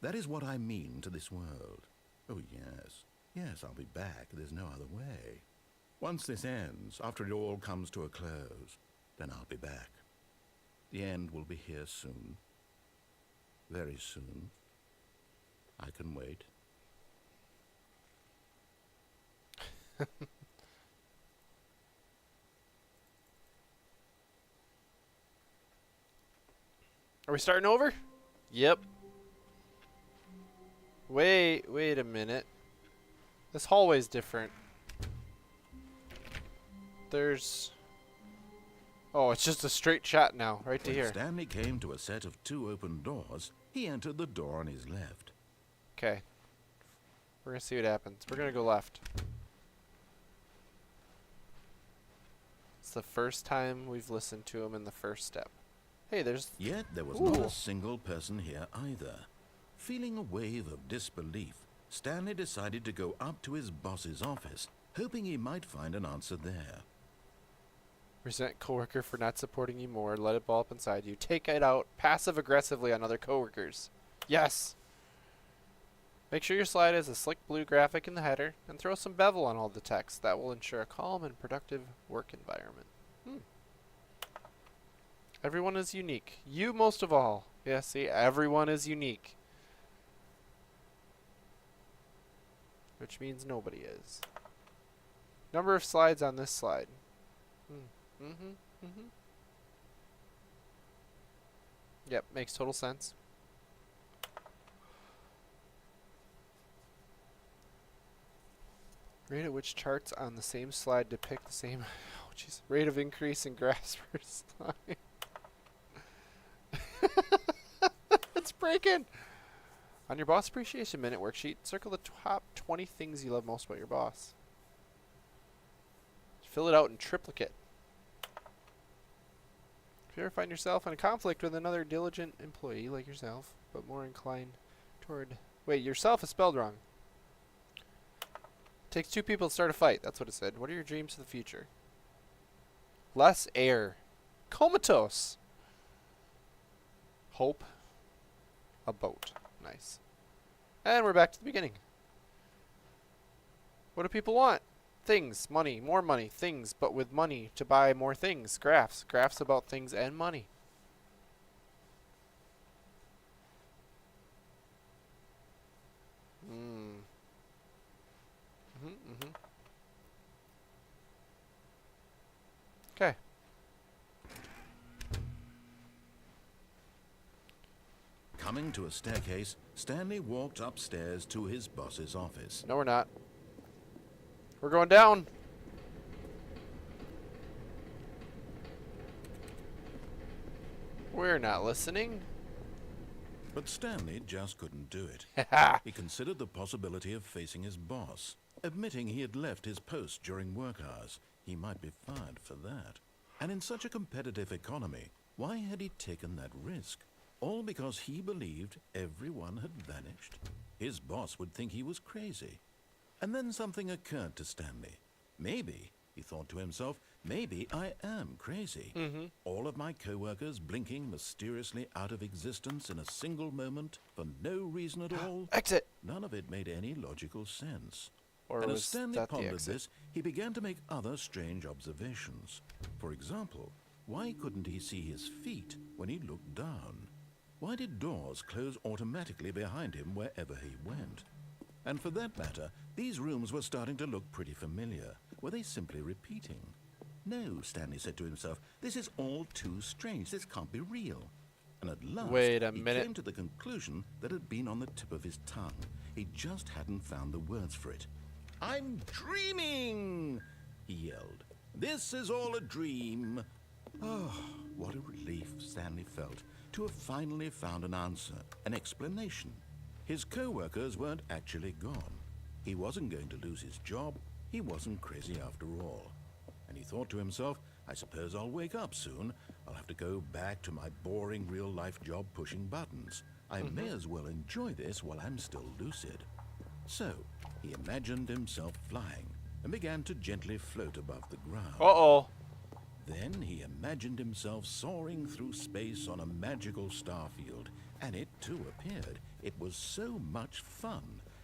That is what I mean to this world. Oh, yes. Yes, I'll be back. There's no other way. Once this ends, after it all comes to a close, then I'll be back. The end will be here soon. Very soon. I can wait. are we starting over? Yep. Wait a minute. This hallway's different. There's... Oh, it's just a straight shot now, right to When here. Stanley came to a set of 2 open doors, he entered the door on his left. Okay. We're gonna see what happens. We're gonna go left. It's the first time we've listened to him in the first step. Hey, there's... Yet there was not Ooh. a single person here either. Feeling a wave of disbelief, Stanley decided to go up to his boss's office, hoping he might find an answer there. Resent coworker for not supporting you more. Let it ball up inside you. Take it out passive-aggressively on other coworkers. Yes! Make sure your slide has a slick blue graphic in the header, and throw some bevel on all the text. That will ensure a calm and productive work environment. Everyone is unique. You most of all. Yeah, see, everyone is unique. Which means nobody is. Number of slides on this slide. Yep, makes total sense. Rate at which charts on the same slide depict the same rate of increase in graphs per slide. It's breaking! On your boss appreciation minute worksheet, circle the top 20 things you love most about your boss. Fill it out in triplicate. If you ever find yourself in a conflict with another diligent employee like yourself, but more inclined toward... Wait, yourself is spelled wrong. Takes 2 people to start a fight. That's what it said. What are your dreams for the future? Less air. Comatose. Hope. A boat. Nice. And we're back to the beginning. What do people want? Things, money, more money, things, but with money to buy more things. Graphs. Graphs about things and money. Okay. Coming to a staircase, Stanley walked upstairs to his boss's office. No, we're not. We're going down. We're not listening. But Stanley just couldn't do it. He considered the possibility of facing his boss, admitting he had left his post during work hours. He might be fired for that. And in such a competitive economy, why had he taken that risk? All because he believed everyone had vanished. His boss would think he was crazy. And then something occurred to Stanley. Maybe, he thought to himself, maybe I am crazy. All of my co-workers blinking mysteriously out of existence in a single moment for no reason at all. Exit. None of it made any logical sense. Or And was as Stanley that the pondered exit? this, he began to make other strange observations. For example, why couldn't he see his feet when he looked down? Why did doors close automatically behind him wherever he went? And for that matter, these rooms were starting to look pretty familiar. Were they simply repeating? No, Stanley said to himself, this is all too strange. This can't be real. And at last, Wait a he minute. came to the conclusion that had been on the tip of his tongue. He just hadn't found the words for it. I'm dreaming, he yelled. This is all a dream. Oh, What a relief Stanley felt to have finally found an answer, an explanation. His co-workers weren't actually gone. He wasn't going to lose his job. He wasn't crazy after all. And he thought to himself, I suppose I'll wake up soon. I'll have to go back to my boring real-life job pushing buttons. I may as well enjoy this while I'm still lucid. So, he imagined himself flying and began to gently float above the ground. Uh-oh. Then he imagined himself soaring through space on a magical starfield, and it too appeared. It was so much fun,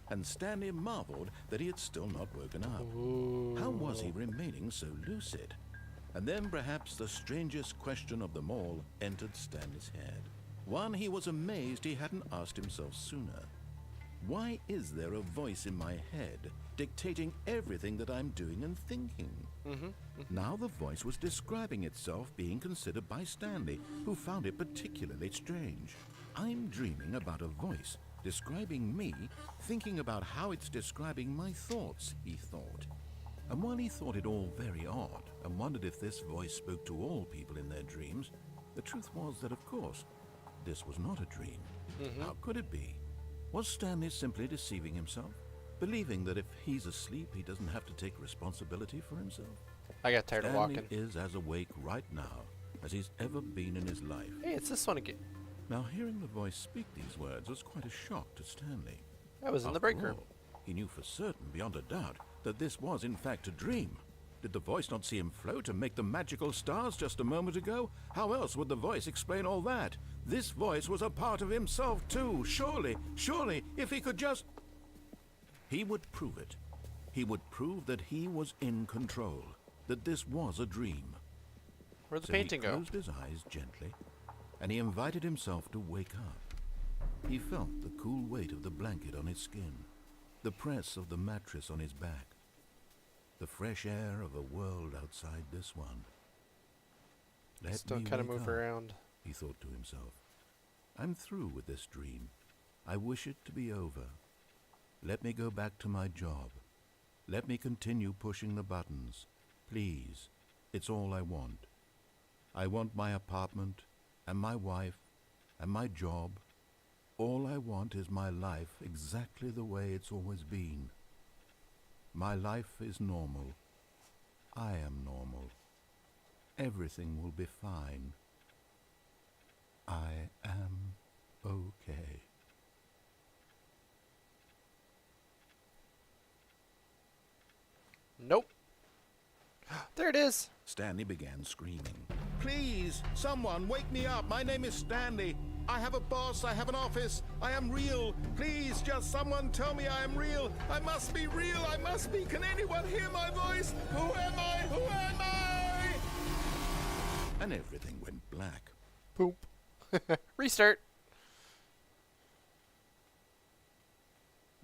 and Stanley marveled that he had still not woken up. Ooh. How was he remaining so lucid? And then perhaps the strangest question of them all entered Stanley's head. One he was amazed he hadn't asked himself sooner. Why is there a voice in my head dictating everything that I'm doing and thinking? Now the voice was describing itself being considered by Stanley, who found it particularly strange. I'm dreaming about a voice describing me, thinking about how it's describing my thoughts, he thought. And while he thought it all very odd and wondered if this voice spoke to all people in their dreams, the truth was that, of course, this was not a dream. How could it be? Was Stanley simply deceiving himself, believing that if he's asleep, he doesn't have to take responsibility for himself? I got tired of Stanley walking. is as awake right now as he's ever been in his life. Hey, it's this one again. Now, hearing the voice speak these words was quite a shock to Stanley. I was in the After break room. all, he knew for certain, beyond a doubt, that this was in fact a dream. Did the voice not see him float and make the magical stars just a moment ago? How else would the voice explain all that? This voice was a part of himself too. Surely, if he could just... He would prove it. He would prove that he was in control, that this was a dream. Where'd the So painting he go? closed his eyes gently, and he invited himself to wake up. He felt the cool weight of the blanket on his skin, the press of the mattress on his back, the fresh air of a world outside this one. Let Still me kind of wake move up, around. he thought to himself. I'm through with this dream. I wish it to be over. Let me go back to my job. Let me continue pushing the buttons. Please, it's all I want. I want my apartment, and my wife, and my job. All I want is my life exactly the way it's always been. My life is normal. I am normal. Everything will be fine. I am okay. Nope. There it is. Stanley began screaming. Please, someone, wake me up. My name is Stanley. I have a boss. I have an office. I am real. Please, just someone tell me I am real. I must be real. I must be. Can anyone hear my voice? Who am I? Who am I? And everything went black. Poop. Restart.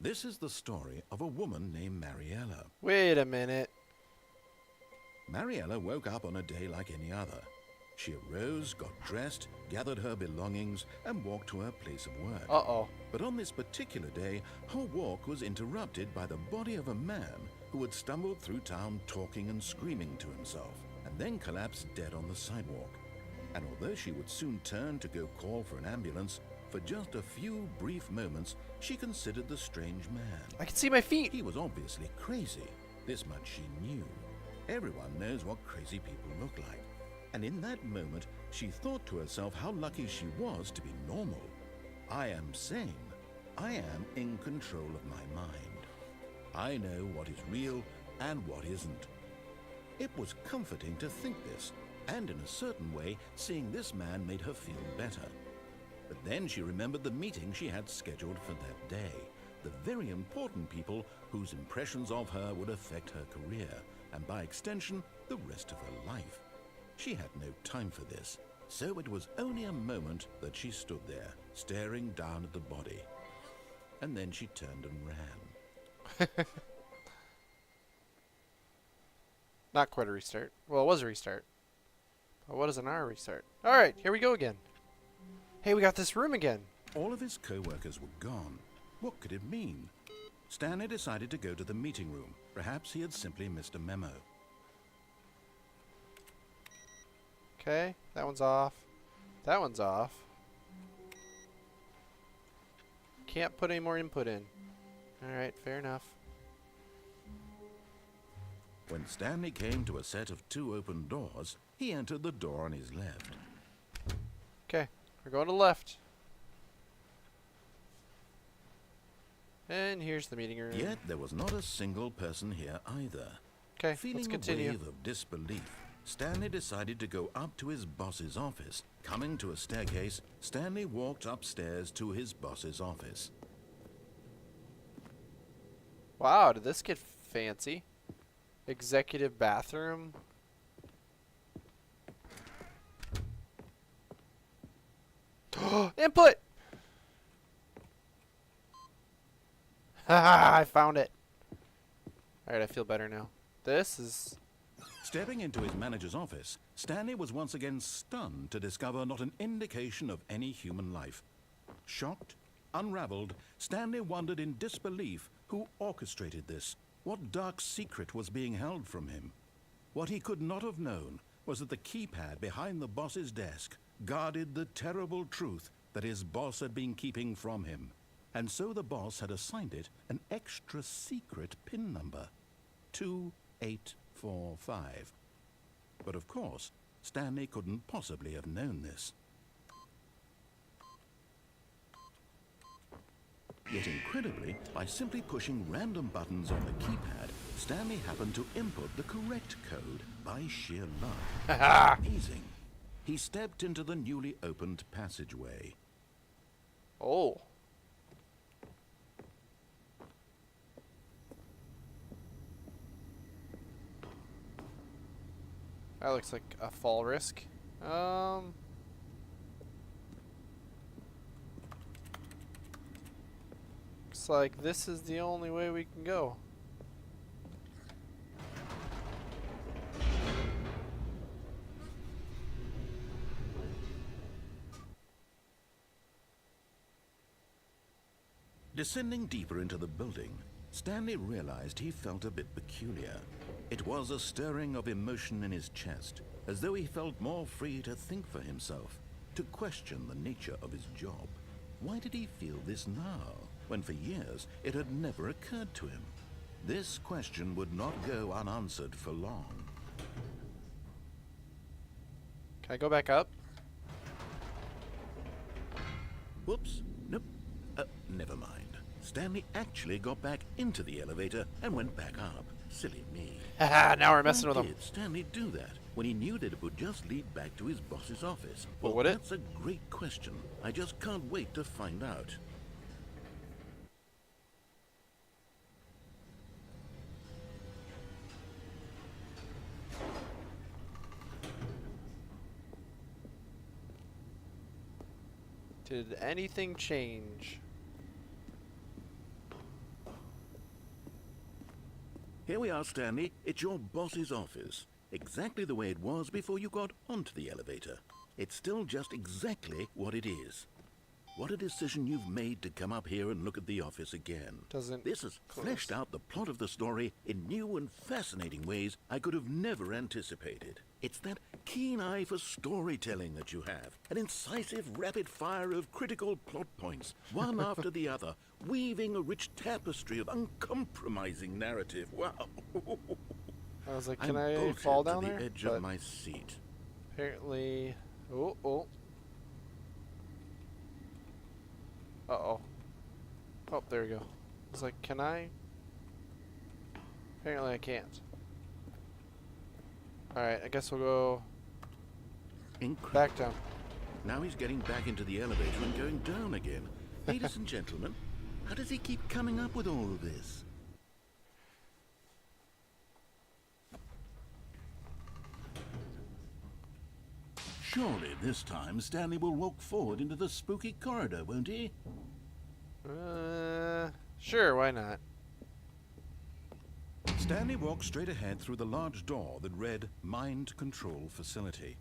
This is the story of a woman named Mariella. Wait a minute. Mariella woke up on a day like any other. She arose, got dressed, gathered her belongings, and walked to her place of work. Uh-oh. But on this particular day, her walk was interrupted by the body of a man who had stumbled through town talking and screaming to himself, and then collapsed dead on the sidewalk. And although she would soon turn to go call for an ambulance, for just a few brief moments, she considered the strange man. I can see my feet. He was obviously crazy. This much she knew. Everyone knows what crazy people look like. And in that moment, she thought to herself how lucky she was to be normal. I am sane. I am in control of my mind. I know what is real and what isn't. It was comforting to think this, and in a certain way, seeing this man made her feel better. But then she remembered the meeting she had scheduled for that day, the very important people whose impressions of her would affect her career, and by extension, the rest of her life. She had no time for this, so it was only a moment that she stood there, staring down at the body. And then she turned and ran. Not quite a restart. Well, it was a restart. But what is an hour restart? Alright, here we go again. Hey, we got this room again. All of his co-workers were gone. What could it mean? Stanley decided to go to the meeting room. Perhaps he had simply missed a memo. Okay, that one's off. That one's off. Can't put any more input in. Alright, fair enough. When Stanley came to a set of 2 open doors, he entered the door on his left. Okay, we're going to the left. And here's the meeting room. Yet there was not a single person here either. Okay, Feeling let's a continue. wave of disbelief, Stanley decided to go up to his boss's office. Coming to a staircase, Stanley walked upstairs to his boss's office. Wow, did this get fancy? Executive bathroom. Input! Haha, I found it. Alright, I feel better now. This is... Stepping into his manager's office, Stanley was once again stunned to discover not an indication of any human life. Shocked, unraveled, Stanley wondered in disbelief who orchestrated this. What dark secret was being held from him? What he could not have known was that the keypad behind the boss's desk guarded the terrible truth that his boss had been keeping from him. And so the boss had assigned it an extra secret PIN number, 2845. But of course, Stanley couldn't possibly have known this. Yet incredibly, by simply pushing random buttons on the keypad, Stanley happened to input the correct code by sheer luck. Amazing. He stepped into the newly opened passageway. Oh. That looks like a fall risk. Looks like this is the only way we can go. Descending deeper into the building, Stanley realized he felt a bit peculiar. It was a stirring of emotion in his chest, as though he felt more free to think for himself, to question the nature of his job. Why did he feel this now, when for years it had never occurred to him? This question would not go unanswered for long. Can I go back up? Whoops, nope, never mind. Stanley actually got back into the elevator and went back up. Silly me. Haha, now we're messing Why with him. did Stanley do that when he knew that it would just lead back to his boss's office? Well, would it? That's a great question. I just can't wait to find out. Did anything change? Here we are, Stanley. It's your boss's office. Exactly the way it was before you got onto the elevator. It's still just exactly what it is. What a decision you've made to come up here and look at the office again. Doesn't This has close. fleshed out the plot of the story in new and fascinating ways I could have never anticipated. It's that keen eye for storytelling that you have. An incisive rapid fire of critical plot points, one after the other, weaving a rich tapestry of uncompromising narrative. Wow. I was like, I'm can I bolted fall to down the there? edge But of my seat. apparently... Oh, oh. Uh-oh. Oh, there we go. I was like, can I? Apparently I can't. Alright, I guess we'll go Incredible. back down. Now he's getting back into the elevator and going down again. Ladies and gentlemen, how does he keep coming up with all of this? Surely this time Stanley will walk forward into the spooky corridor, won't he? Sure, why not? Stanley walked straight ahead through the large door that read Mind Control Facility.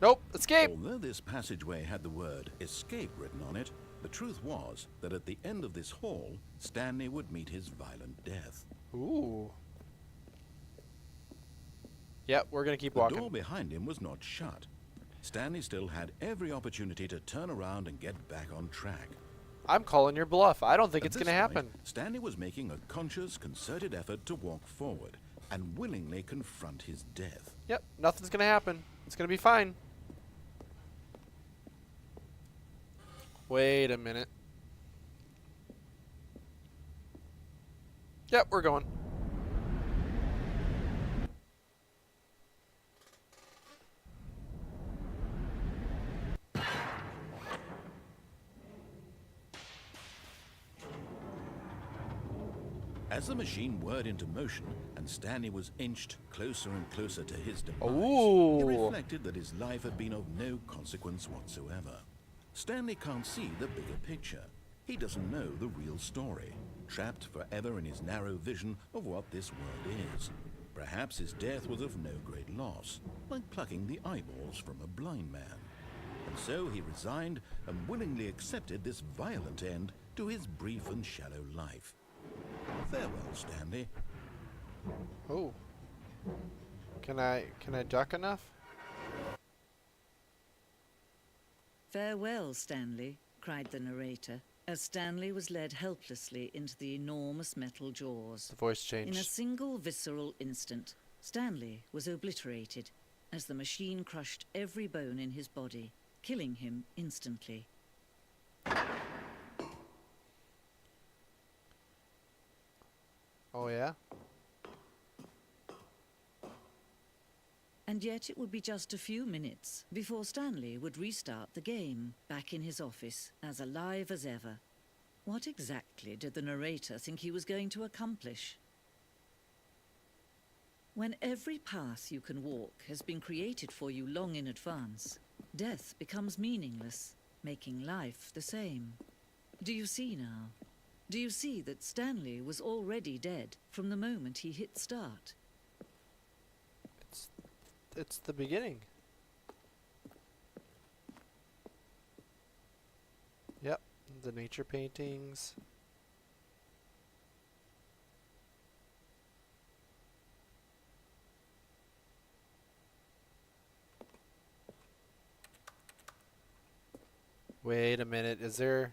Nope, escape! Although this passageway had the word escape written on it, The truth was that at the end of this hall, Stanley would meet his violent death. Ooh. Yep, we're gonna keep The walking. door behind him was not shut. Stanley still had every opportunity to turn around and get back on track. I'm calling your bluff. I don't think At it's this gonna point, happen. Stanley was making a conscious, concerted effort to walk forward and willingly confront his death. Yep, nothing's gonna happen. It's gonna be fine. Wait a minute. Yep, we're going. As the machine whirred into motion and Stanley was inched closer and closer to his demise, Ooh. he reflected that his life had been of no consequence whatsoever. Stanley can't see the bigger picture. He doesn't know the real story, trapped forever in his narrow vision of what this world is. Perhaps his death was of no great loss, like plucking the eyeballs from a blind man. And so he resigned and willingly accepted this violent end to his brief and shallow life. Farewell, Stanley. Oh. Can I duck enough? "Farewell, Stanley," cried the narrator, as Stanley was led helplessly into the enormous metal jaws. The voice In a changed. single visceral instant, Stanley was obliterated as the machine crushed every bone in his body, killing him instantly. Oh yeah? And yet it would be just a few minutes before Stanley would restart the game, back in his office, as alive as ever. What exactly did the narrator think he was going to accomplish? When every path you can walk has been created for you long in advance, death becomes meaningless, making life the same. Do you see now? Do you see that Stanley was already dead from the moment he hit start? It's the beginning. Yep, the nature paintings. Wait a minute, is there...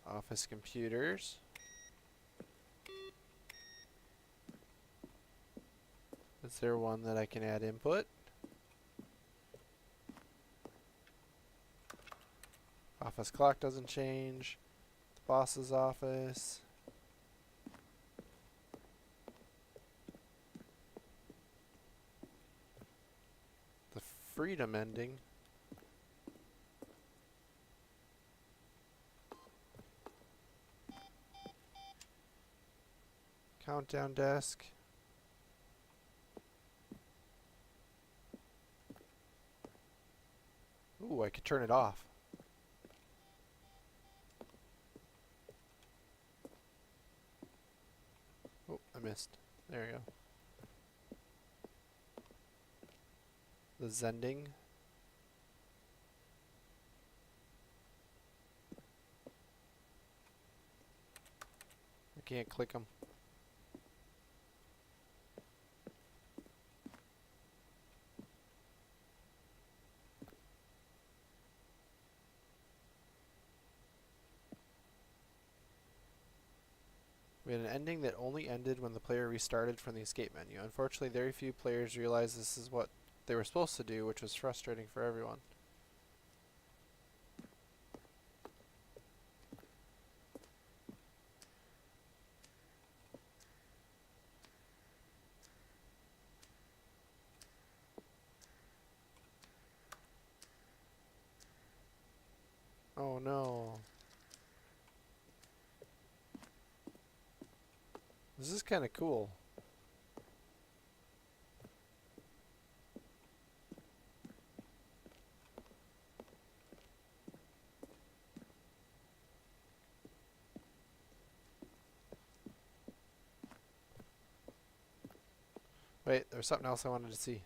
Office computers. Is there one that I can add input? Office clock doesn't change. The boss's office. The freedom ending. Countdown desk. Ooh, I could turn it off. Oh, I missed. There you go. The Zending. I can't click them. We had an ending that only ended when the player restarted from the escape menu. Unfortunately, very few players realized this is what they were supposed to do, which was frustrating for everyone. Oh no. This is kind of cool. Wait, there's something else I wanted to see.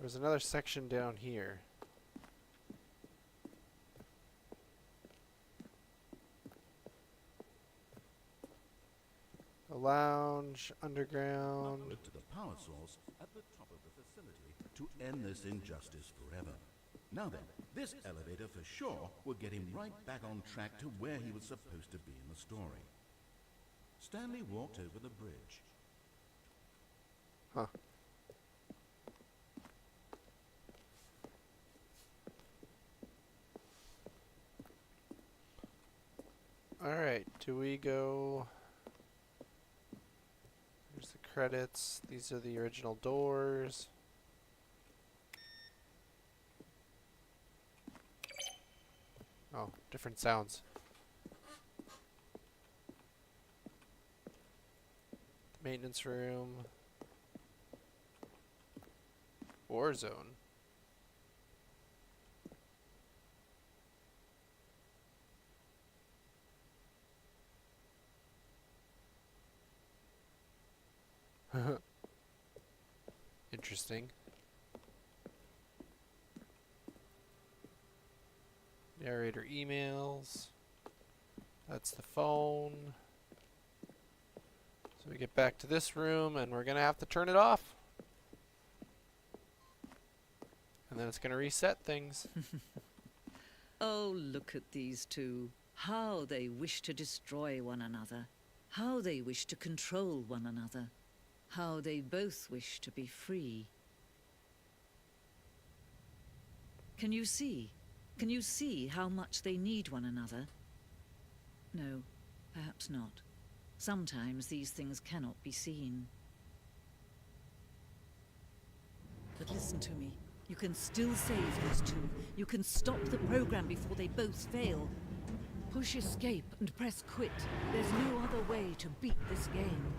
There's another section down here. A lounge, underground. Upward to the power source at the top of the facility to end this injustice forever. Now then, this elevator for sure will get him right back on track to where he was supposed to be in the story. Stanley walked over the bridge. Huh. Alright, do we go... Here's the credits. These are the original doors. Oh, different sounds. Maintenance room. War zone. Interesting. Narrator emails. That's the phone. So we get back to this room and we're gonna have to turn it off. And then it's gonna reset things. Oh, look at these two. How they wish to destroy one another. How they wish to control one another. How they both wish to be free. Can you see? Can you see how much they need one another? No, perhaps not. Sometimes these things cannot be seen. But listen to me. You can still save those two. You can stop the program before they both fail. Push escape and press quit. There's no other way to beat this game.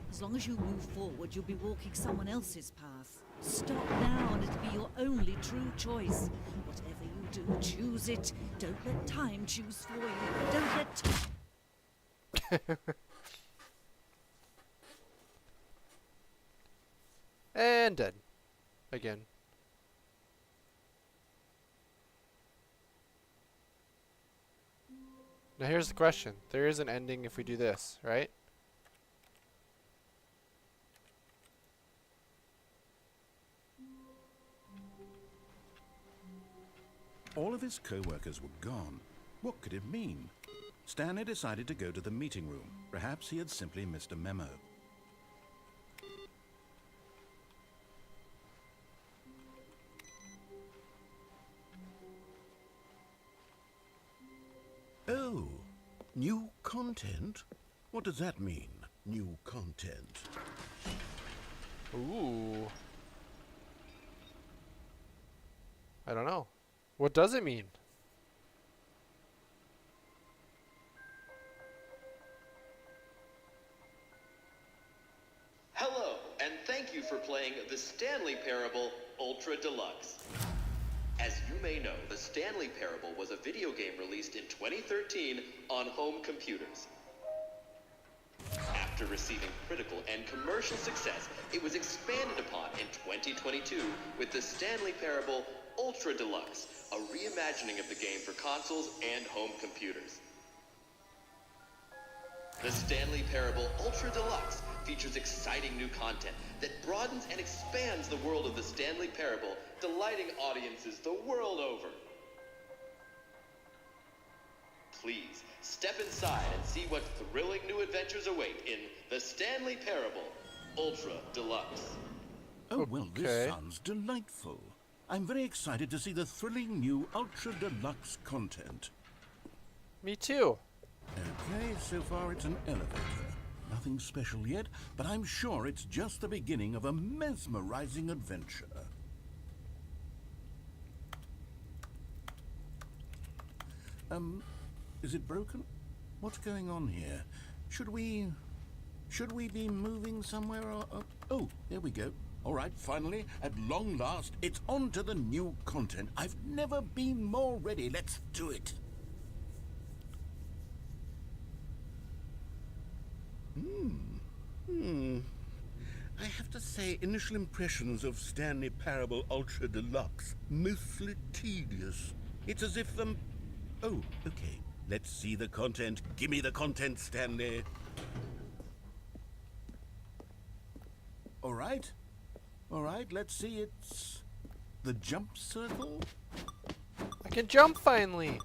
As long as you move forward, you'll be walking someone else's path. Stop now and it'll be your only true choice. Whatever you do, choose it. Don't let time choose for you. Don't let... And dead. Again. Now here's the question. There is an ending if we do this, right? All of his co-workers were gone. What could it mean? Stanley decided to go to the meeting room. Perhaps he had simply missed a memo. Oh, new content? What does that mean, new content? Ooh. I don't know. What does it mean? Hello, and thank you for playing the Stanley Parable Ultra Deluxe. As you may know, the Stanley Parable was a video game released in 2013 on home computers. After receiving critical and commercial success, it was expanded upon in 2022 with the Stanley Parable Ultra Deluxe, a reimagining of the game for consoles and home computers. The Stanley Parable Ultra Deluxe features exciting new content that broadens and expands the world of the Stanley Parable, delighting audiences the world over. Please, step inside and see what thrilling new adventures await in the Stanley Parable Ultra Deluxe. Oh, well, Okay. this sounds delightful. I'm very excited to see the thrilling new Ultra Deluxe content. Me too. Okay, so far it's an elevator. Nothing special yet, but I'm sure it's just the beginning of a mesmerizing adventure. Is it broken? What's going on here? Should we be moving somewhere or... oh, there we go. All right, finally, at long last, it's on to the new content. I've never been more ready. Let's do it. I have to say, initial impressions of Stanley Parable Ultra Deluxe, mostly tedious. It's as if Oh, okay. Let's see the content. Give me the content, Stanley. All right, let's see. It's the jump circle. I can jump finally.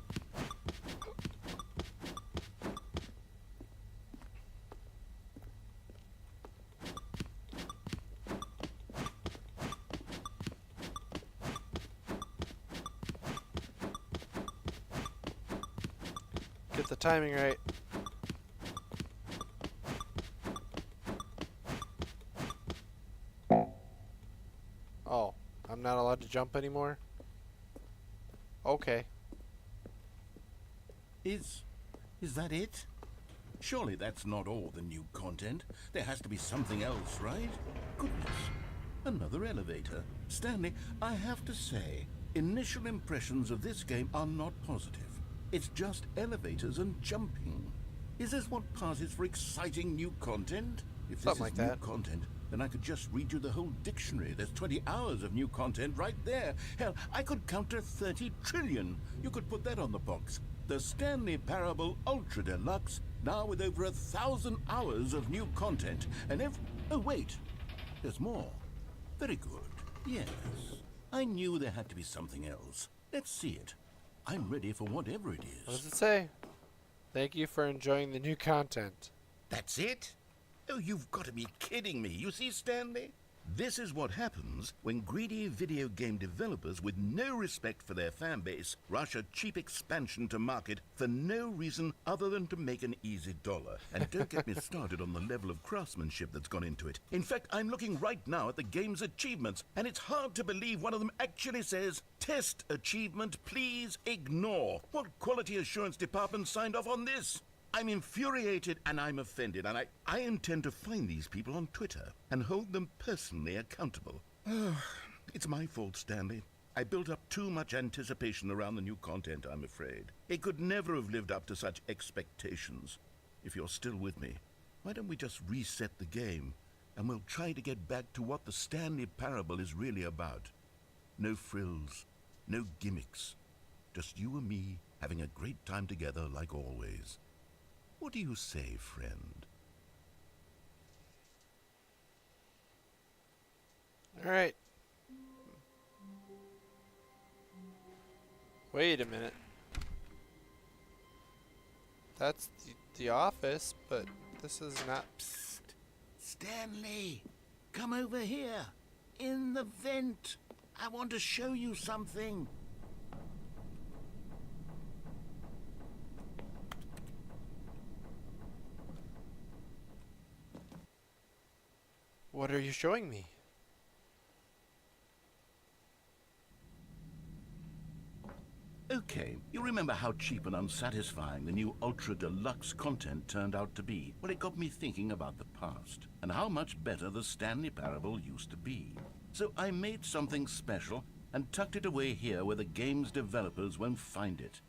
Get the timing right. Oh, I'm not allowed to jump anymore? Okay. Is that it? Surely that's not all the new content. There has to be something else, right? Goodness. Another elevator. Stanley, I have to say, initial impressions of this game are not positive. It's just elevators and jumping. Is this what passes for exciting new content? If this Something is like new that. content, then I could just read you the whole dictionary. There's 20 hours of new content right there. Hell, I could count to 30 trillion. You could put that on the box. The Stanley Parable Ultra Deluxe, now with over 1,000 hours of new content. And oh wait, there's more. Very good. Yes. I knew there had to be something else. Let's see it. I'm ready for whatever it What is. does it say? Thank you for enjoying the new content. That's it? Oh, you've got to be kidding me. You see, Stanley? This is what happens when greedy video game developers with no respect for their fan base rush a cheap expansion to market for no reason other than to make an easy dollar. And don't get me started on the level of craftsmanship that's gone into it. In fact, I'm looking right now at the game's achievements, and it's hard to believe one of them actually says, "Test achievement, please ignore." What quality assurance department signed off on this? I'm infuriated and I'm offended, and I intend to find these people on Twitter and hold them personally accountable. It's my fault, Stanley. I built up too much anticipation around the new content, I'm afraid. It could never have lived up to such expectations. If you're still with me, why don't we just reset the game, and we'll try to get back to what the Stanley Parable is really about. No frills, no gimmicks. Just you and me having a great time together like always. What do you say, friend? All right. Wait a minute. That's the office, but this is not. Psst! Stanley! Come over here! In the vent! I want to show you something! What are you showing me? Okay, you remember how cheap and unsatisfying the new Ultra Deluxe content turned out to be? Well, it got me thinking about the past, and how much better the Stanley Parable used to be. So I made something special and tucked it away here where the game's developers won't find it.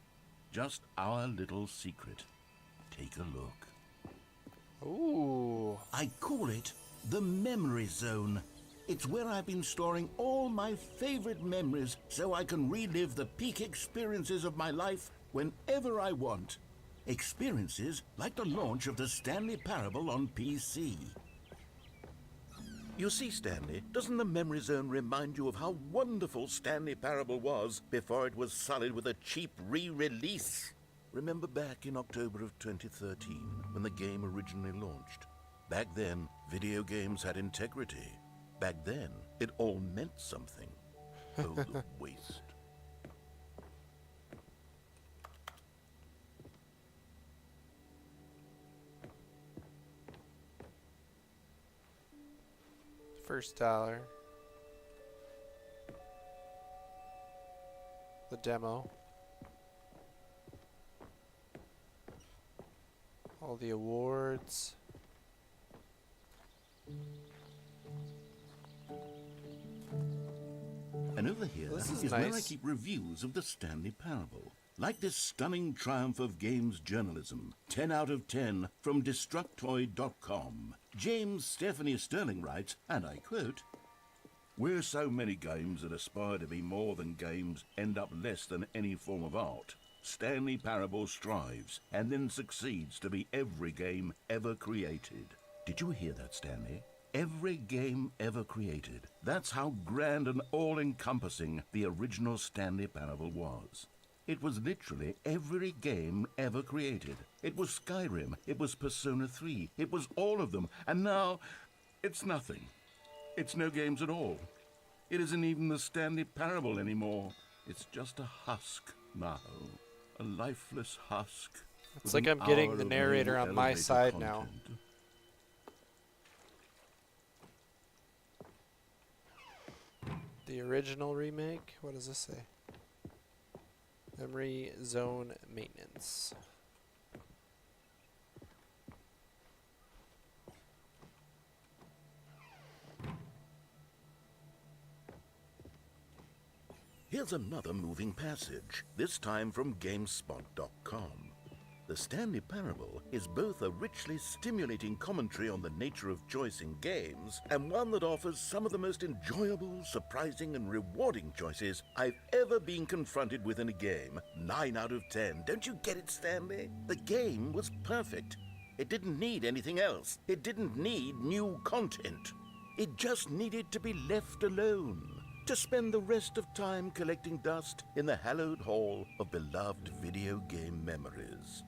Just our little secret. Take a look. Ooh. I call it the Memory Zone. It's where I've been storing all my favorite memories so I can relive the peak experiences of my life whenever I want. Experiences like the launch of the Stanley Parable on PC. You see, Stanley, doesn't the Memory Zone remind you of how wonderful Stanley Parable was before it was sullied with a cheap re-release? Remember back in October of 2013 when the game originally launched? Back then, video games had integrity. Back then, it all meant something. Oh, the waste. First dollar. The demo. All the awards. And over here This is is where I nice. keep reviews of the Stanley Parable. Like this stunning triumph of games journalism, 10 out of 10 from Destructoid.com. James Stephanie Sterling writes, and I quote, "Where so many games that aspire to be more than games end up less than any form of art, Stanley Parable strives and then succeeds to be every game ever created." Did you hear that, Stanley? Every game ever created. That's how grand and all-encompassing the original Stanley Parable was. It was literally every game ever created. It was Skyrim, it was Persona 3, it was all of them, and now it's nothing. It's no games at all. It isn't even the Stanley Parable anymore. It's just a husk now. A lifeless husk. It's like I'm getting the narrator on my side now. The original remake? What does this say? Memory zone maintenance. Here's another moving passage, this time from GameSpot.com. The Stanley Parable is both a richly stimulating commentary on the nature of choice in games, and one that offers some of the most enjoyable, surprising, and rewarding choices I've ever been confronted with in a game. 9 out of 10. Don't you get it, Stanley? The game was perfect. It didn't need anything else. It didn't need new content. It just needed to be left alone, to spend the rest of time collecting dust in the hallowed hall of beloved video game memories.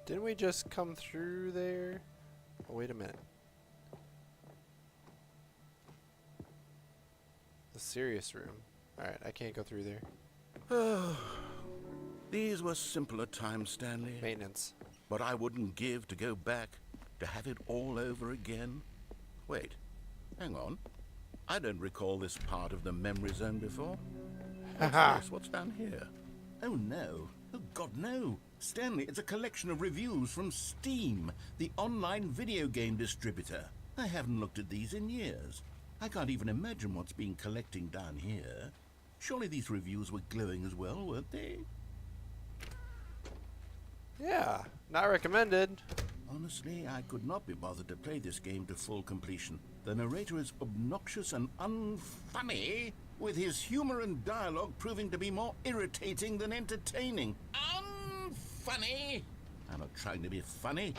Didn't we just come through there? Oh, wait a minute. The serious room. Alright, I can't go through there. These were simpler times, Stanley. Maintenance. But I wouldn't give to go back, to have it all over again. Wait, hang on. I don't recall this part of the memory zone before. What's this? What's down here? Oh no. Oh God, no. Stanley, it's a collection of reviews from Steam, the online video game distributor. I haven't looked at these in years. I can't even imagine what's been collecting down here. Surely these reviews were glowing as well, weren't they? Yeah, not recommended. Honestly, I could not be bothered to play this game to full completion. The narrator is obnoxious and unfunny, with his humor and dialogue proving to be more irritating than entertaining. Unfunny? I'm not trying to be funny.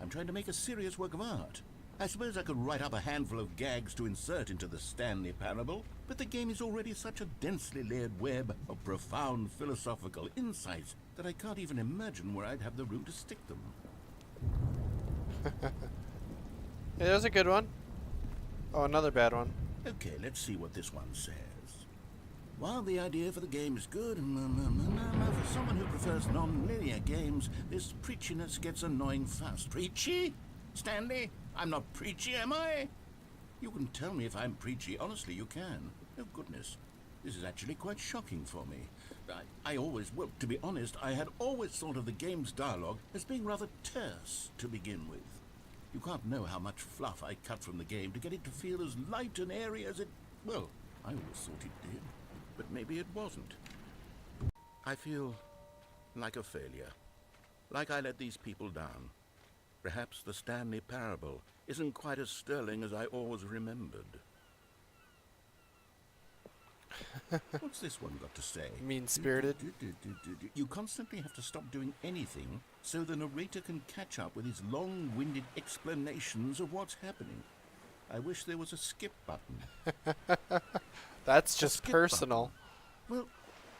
I'm trying to make a serious work of art. I suppose I could write up a handful of gags to insert into the Stanley Parable, but the game is already such a densely layered web of profound philosophical insights that I can't even imagine where I'd have the room to stick them. Hey, there's a good one. Oh, another bad one. Okay, let's see what this one says. While the idea for the game is good, for someone who prefers non-linear games, this preachiness gets annoying fast. Preachy? Stanley? I'm not preachy, am I? You can tell me if I'm preachy. Honestly, you can. Oh, goodness. This is actually quite shocking for me. Well, to be honest, I had always thought of the game's dialogue as being rather terse to begin with. You can't know how much fluff I cut from the game to get it to feel as light and airy as it... Well, I always thought it did, but maybe it wasn't. I feel like a failure. Like I let these people down. Perhaps the Stanley Parable isn't quite as sterling as I always remembered. What's this one got to say? Mean-spirited. You constantly have to stop doing anything so the narrator can catch up with his long-winded explanations of what's happening. I wish there was a skip button. That's just personal. Well,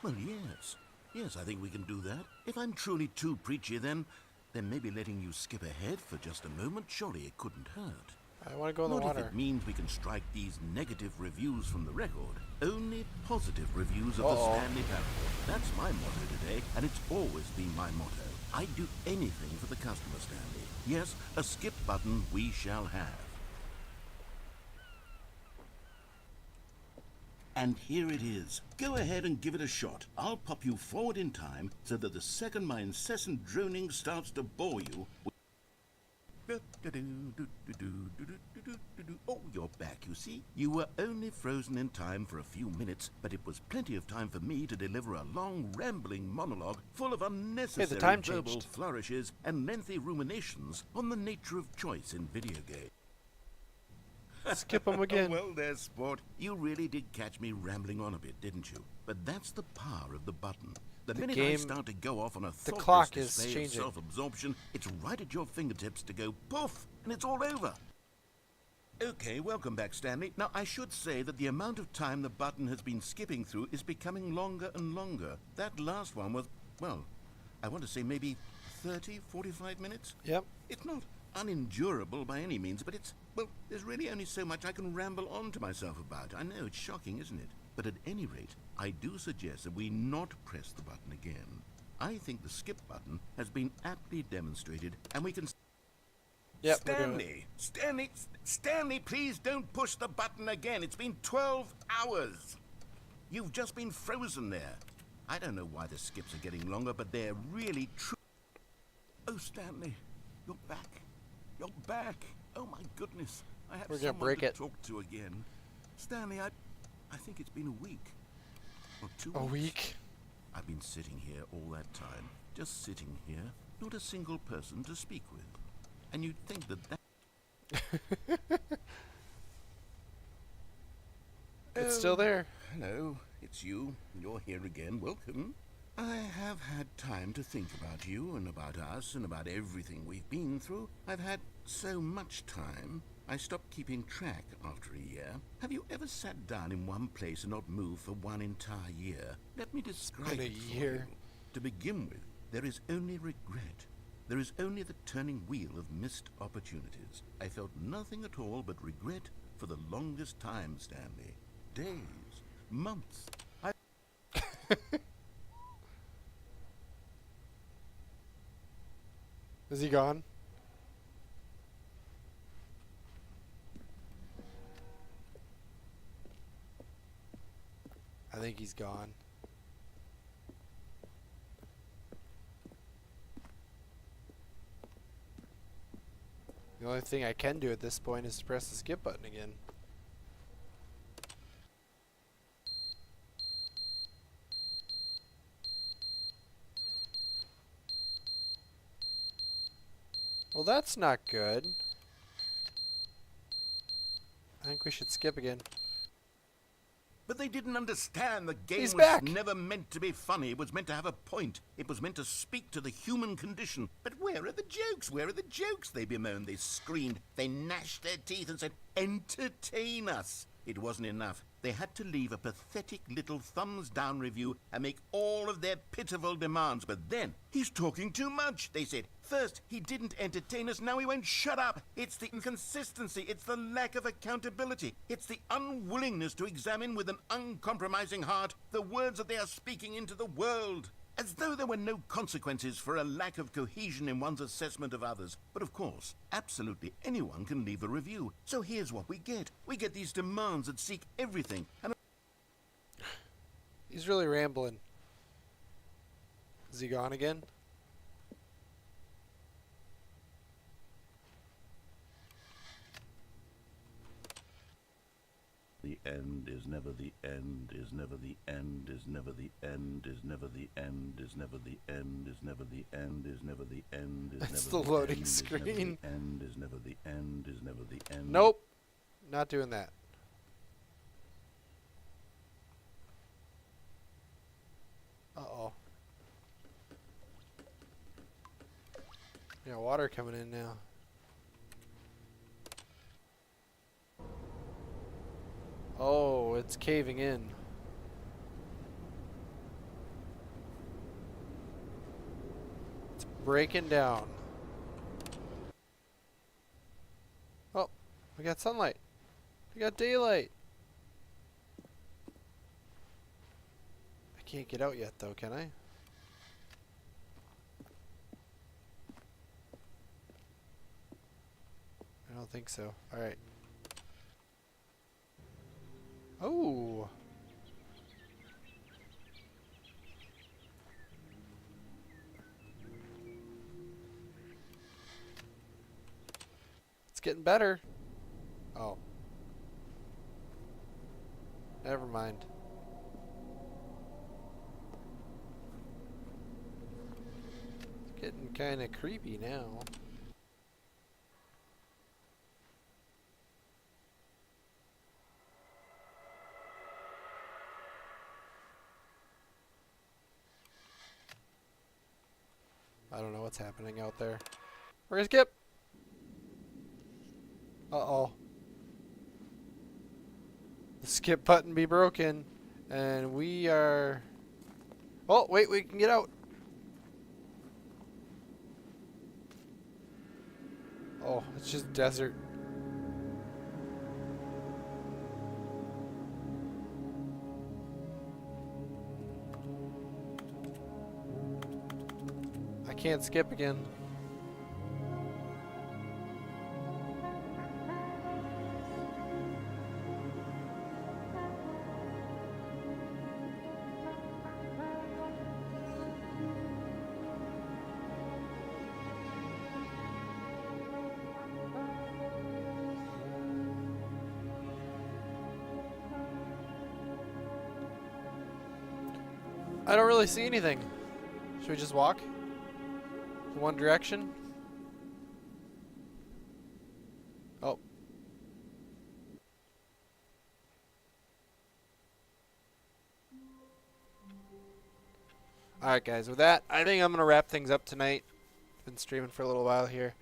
yes. Yes, I think we can do that. If I'm truly too preachy, then maybe letting you skip ahead for just a moment, surely it couldn't hurt. I want to go in the What if water. it means we can strike these negative reviews from the record? Only positive reviews of the Stanley Parable. That's my motto today, and it's always been my motto. I'd do anything for the customer, Stanley. Yes, a skip button we shall have. And here it is. Go ahead and give it a shot. I'll pop you forward in time so that the second my incessant droning starts to bore you... Oh, you're back, you you see. You were only frozen in time for a few minutes, but it was plenty of time for me to deliver a long, rambling monologue full of unnecessary time verbal changed. flourishes and lengthy ruminations on the nature of choice in video games. Skip him again. Well, there, sport. You really did catch me rambling on a bit, didn't you? But that's the power of the button. The minute I game- start to go off on a thoughtless clock is display of changing. self-absorption, it's right at your fingertips to go poof, and it's all over. Okay, welcome back, Stanley. Now, I should say that the amount of time the button has been skipping through is becoming longer and longer. That last one was, well, I want to say maybe 30, 45 minutes? Yep. It's not unendurable by any means, but it's, well, there's really only so much I can ramble on to myself about. I know, it's shocking, isn't it? But at any rate, I do suggest that we not press the button again. I think the skip button has been aptly demonstrated, and we can... Yep, we're doing it. Stanley, please don't push the button again. It's been 12 hours. You've just been frozen there. I don't know why the skips are getting longer, but they're really true. Oh, Stanley, you're back. You're back. Oh, my goodness. I have We're gonna someone break to it. talk to again. Stanley, I think it's been a week. Or 2 A weeks. week? I've been sitting here all that time. Just sitting here. Not a single person to speak with. And you'd think that... It's still there. Hello, it's you. You're here again. Welcome. I have had time to think about you and about us and about everything we've been through. I've had so much time. I stopped keeping track after a year. Have you ever sat down in one place and not moved for one entire year? Let me describe been a it for year. you. To begin with, there is only regret. There is only the turning wheel of missed opportunities. I felt nothing at all but regret for the longest time, Stanley. Days, months. Is he gone? I think he's gone. The only thing I can do at this point is to press the skip button again. Well, that's not good. I think we should skip again. But they didn't understand the game He's was back. never meant to be funny. It was meant to have a point. It was meant to speak to the human condition. But where are the jokes? Where are the jokes? They bemoaned, they screamed, they gnashed their teeth and said, entertain us. It wasn't enough. They had to leave a pathetic little thumbs-down review and make all of their pitiful demands. But then, he's talking too much, they said. First, he didn't entertain us, now he won't shut up. It's the inconsistency, it's the lack of accountability. It's the unwillingness to examine with an uncompromising heart the words that they are speaking into the world. As though there were no consequences for a lack of cohesion in one's assessment of others. But of course, absolutely anyone can leave a review. So here's what we get. We get these demands that seek everything. And He's really rambling. Is he gone again? The end is never the end, is never the end, is never the end, is never the end, is never the end, is never the end, is never the end, is never That's the the loading end, is never the screen. end, is never the end, is never the end. Nope. Not doing that. Uh-oh. Yeah, water coming in now. Oh, it's caving in. It's breaking down. Oh, we got sunlight. We got daylight. I can't get out yet though, can I? I don't think so. Alright. Oh. It's getting better. Oh. Never mind. It's getting kind of creepy now. I don't know what's happening out there. We're gonna skip. Uh-oh. The skip button be broken. And we are... Oh, wait, we can get out. Oh, it's just desert. I can't skip again. I don't really see anything. Should we just walk? In one direction? Oh. Alright guys, with that, I think I'm going to wrap things up tonight. Been streaming for a little while here.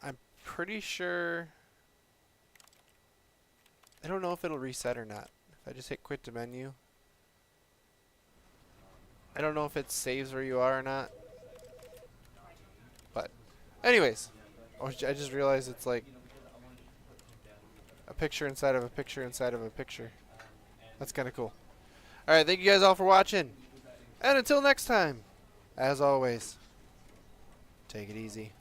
I'm pretty sure... I don't know if it'll reset or not. If I just hit quit to menu. I don't know if it saves where you are or not. But, anyways. Oh, I just realized it's like a picture inside of a picture inside of a picture. That's kind of cool. Alright, thank you guys all for watching. And until next time, as always, take it easy.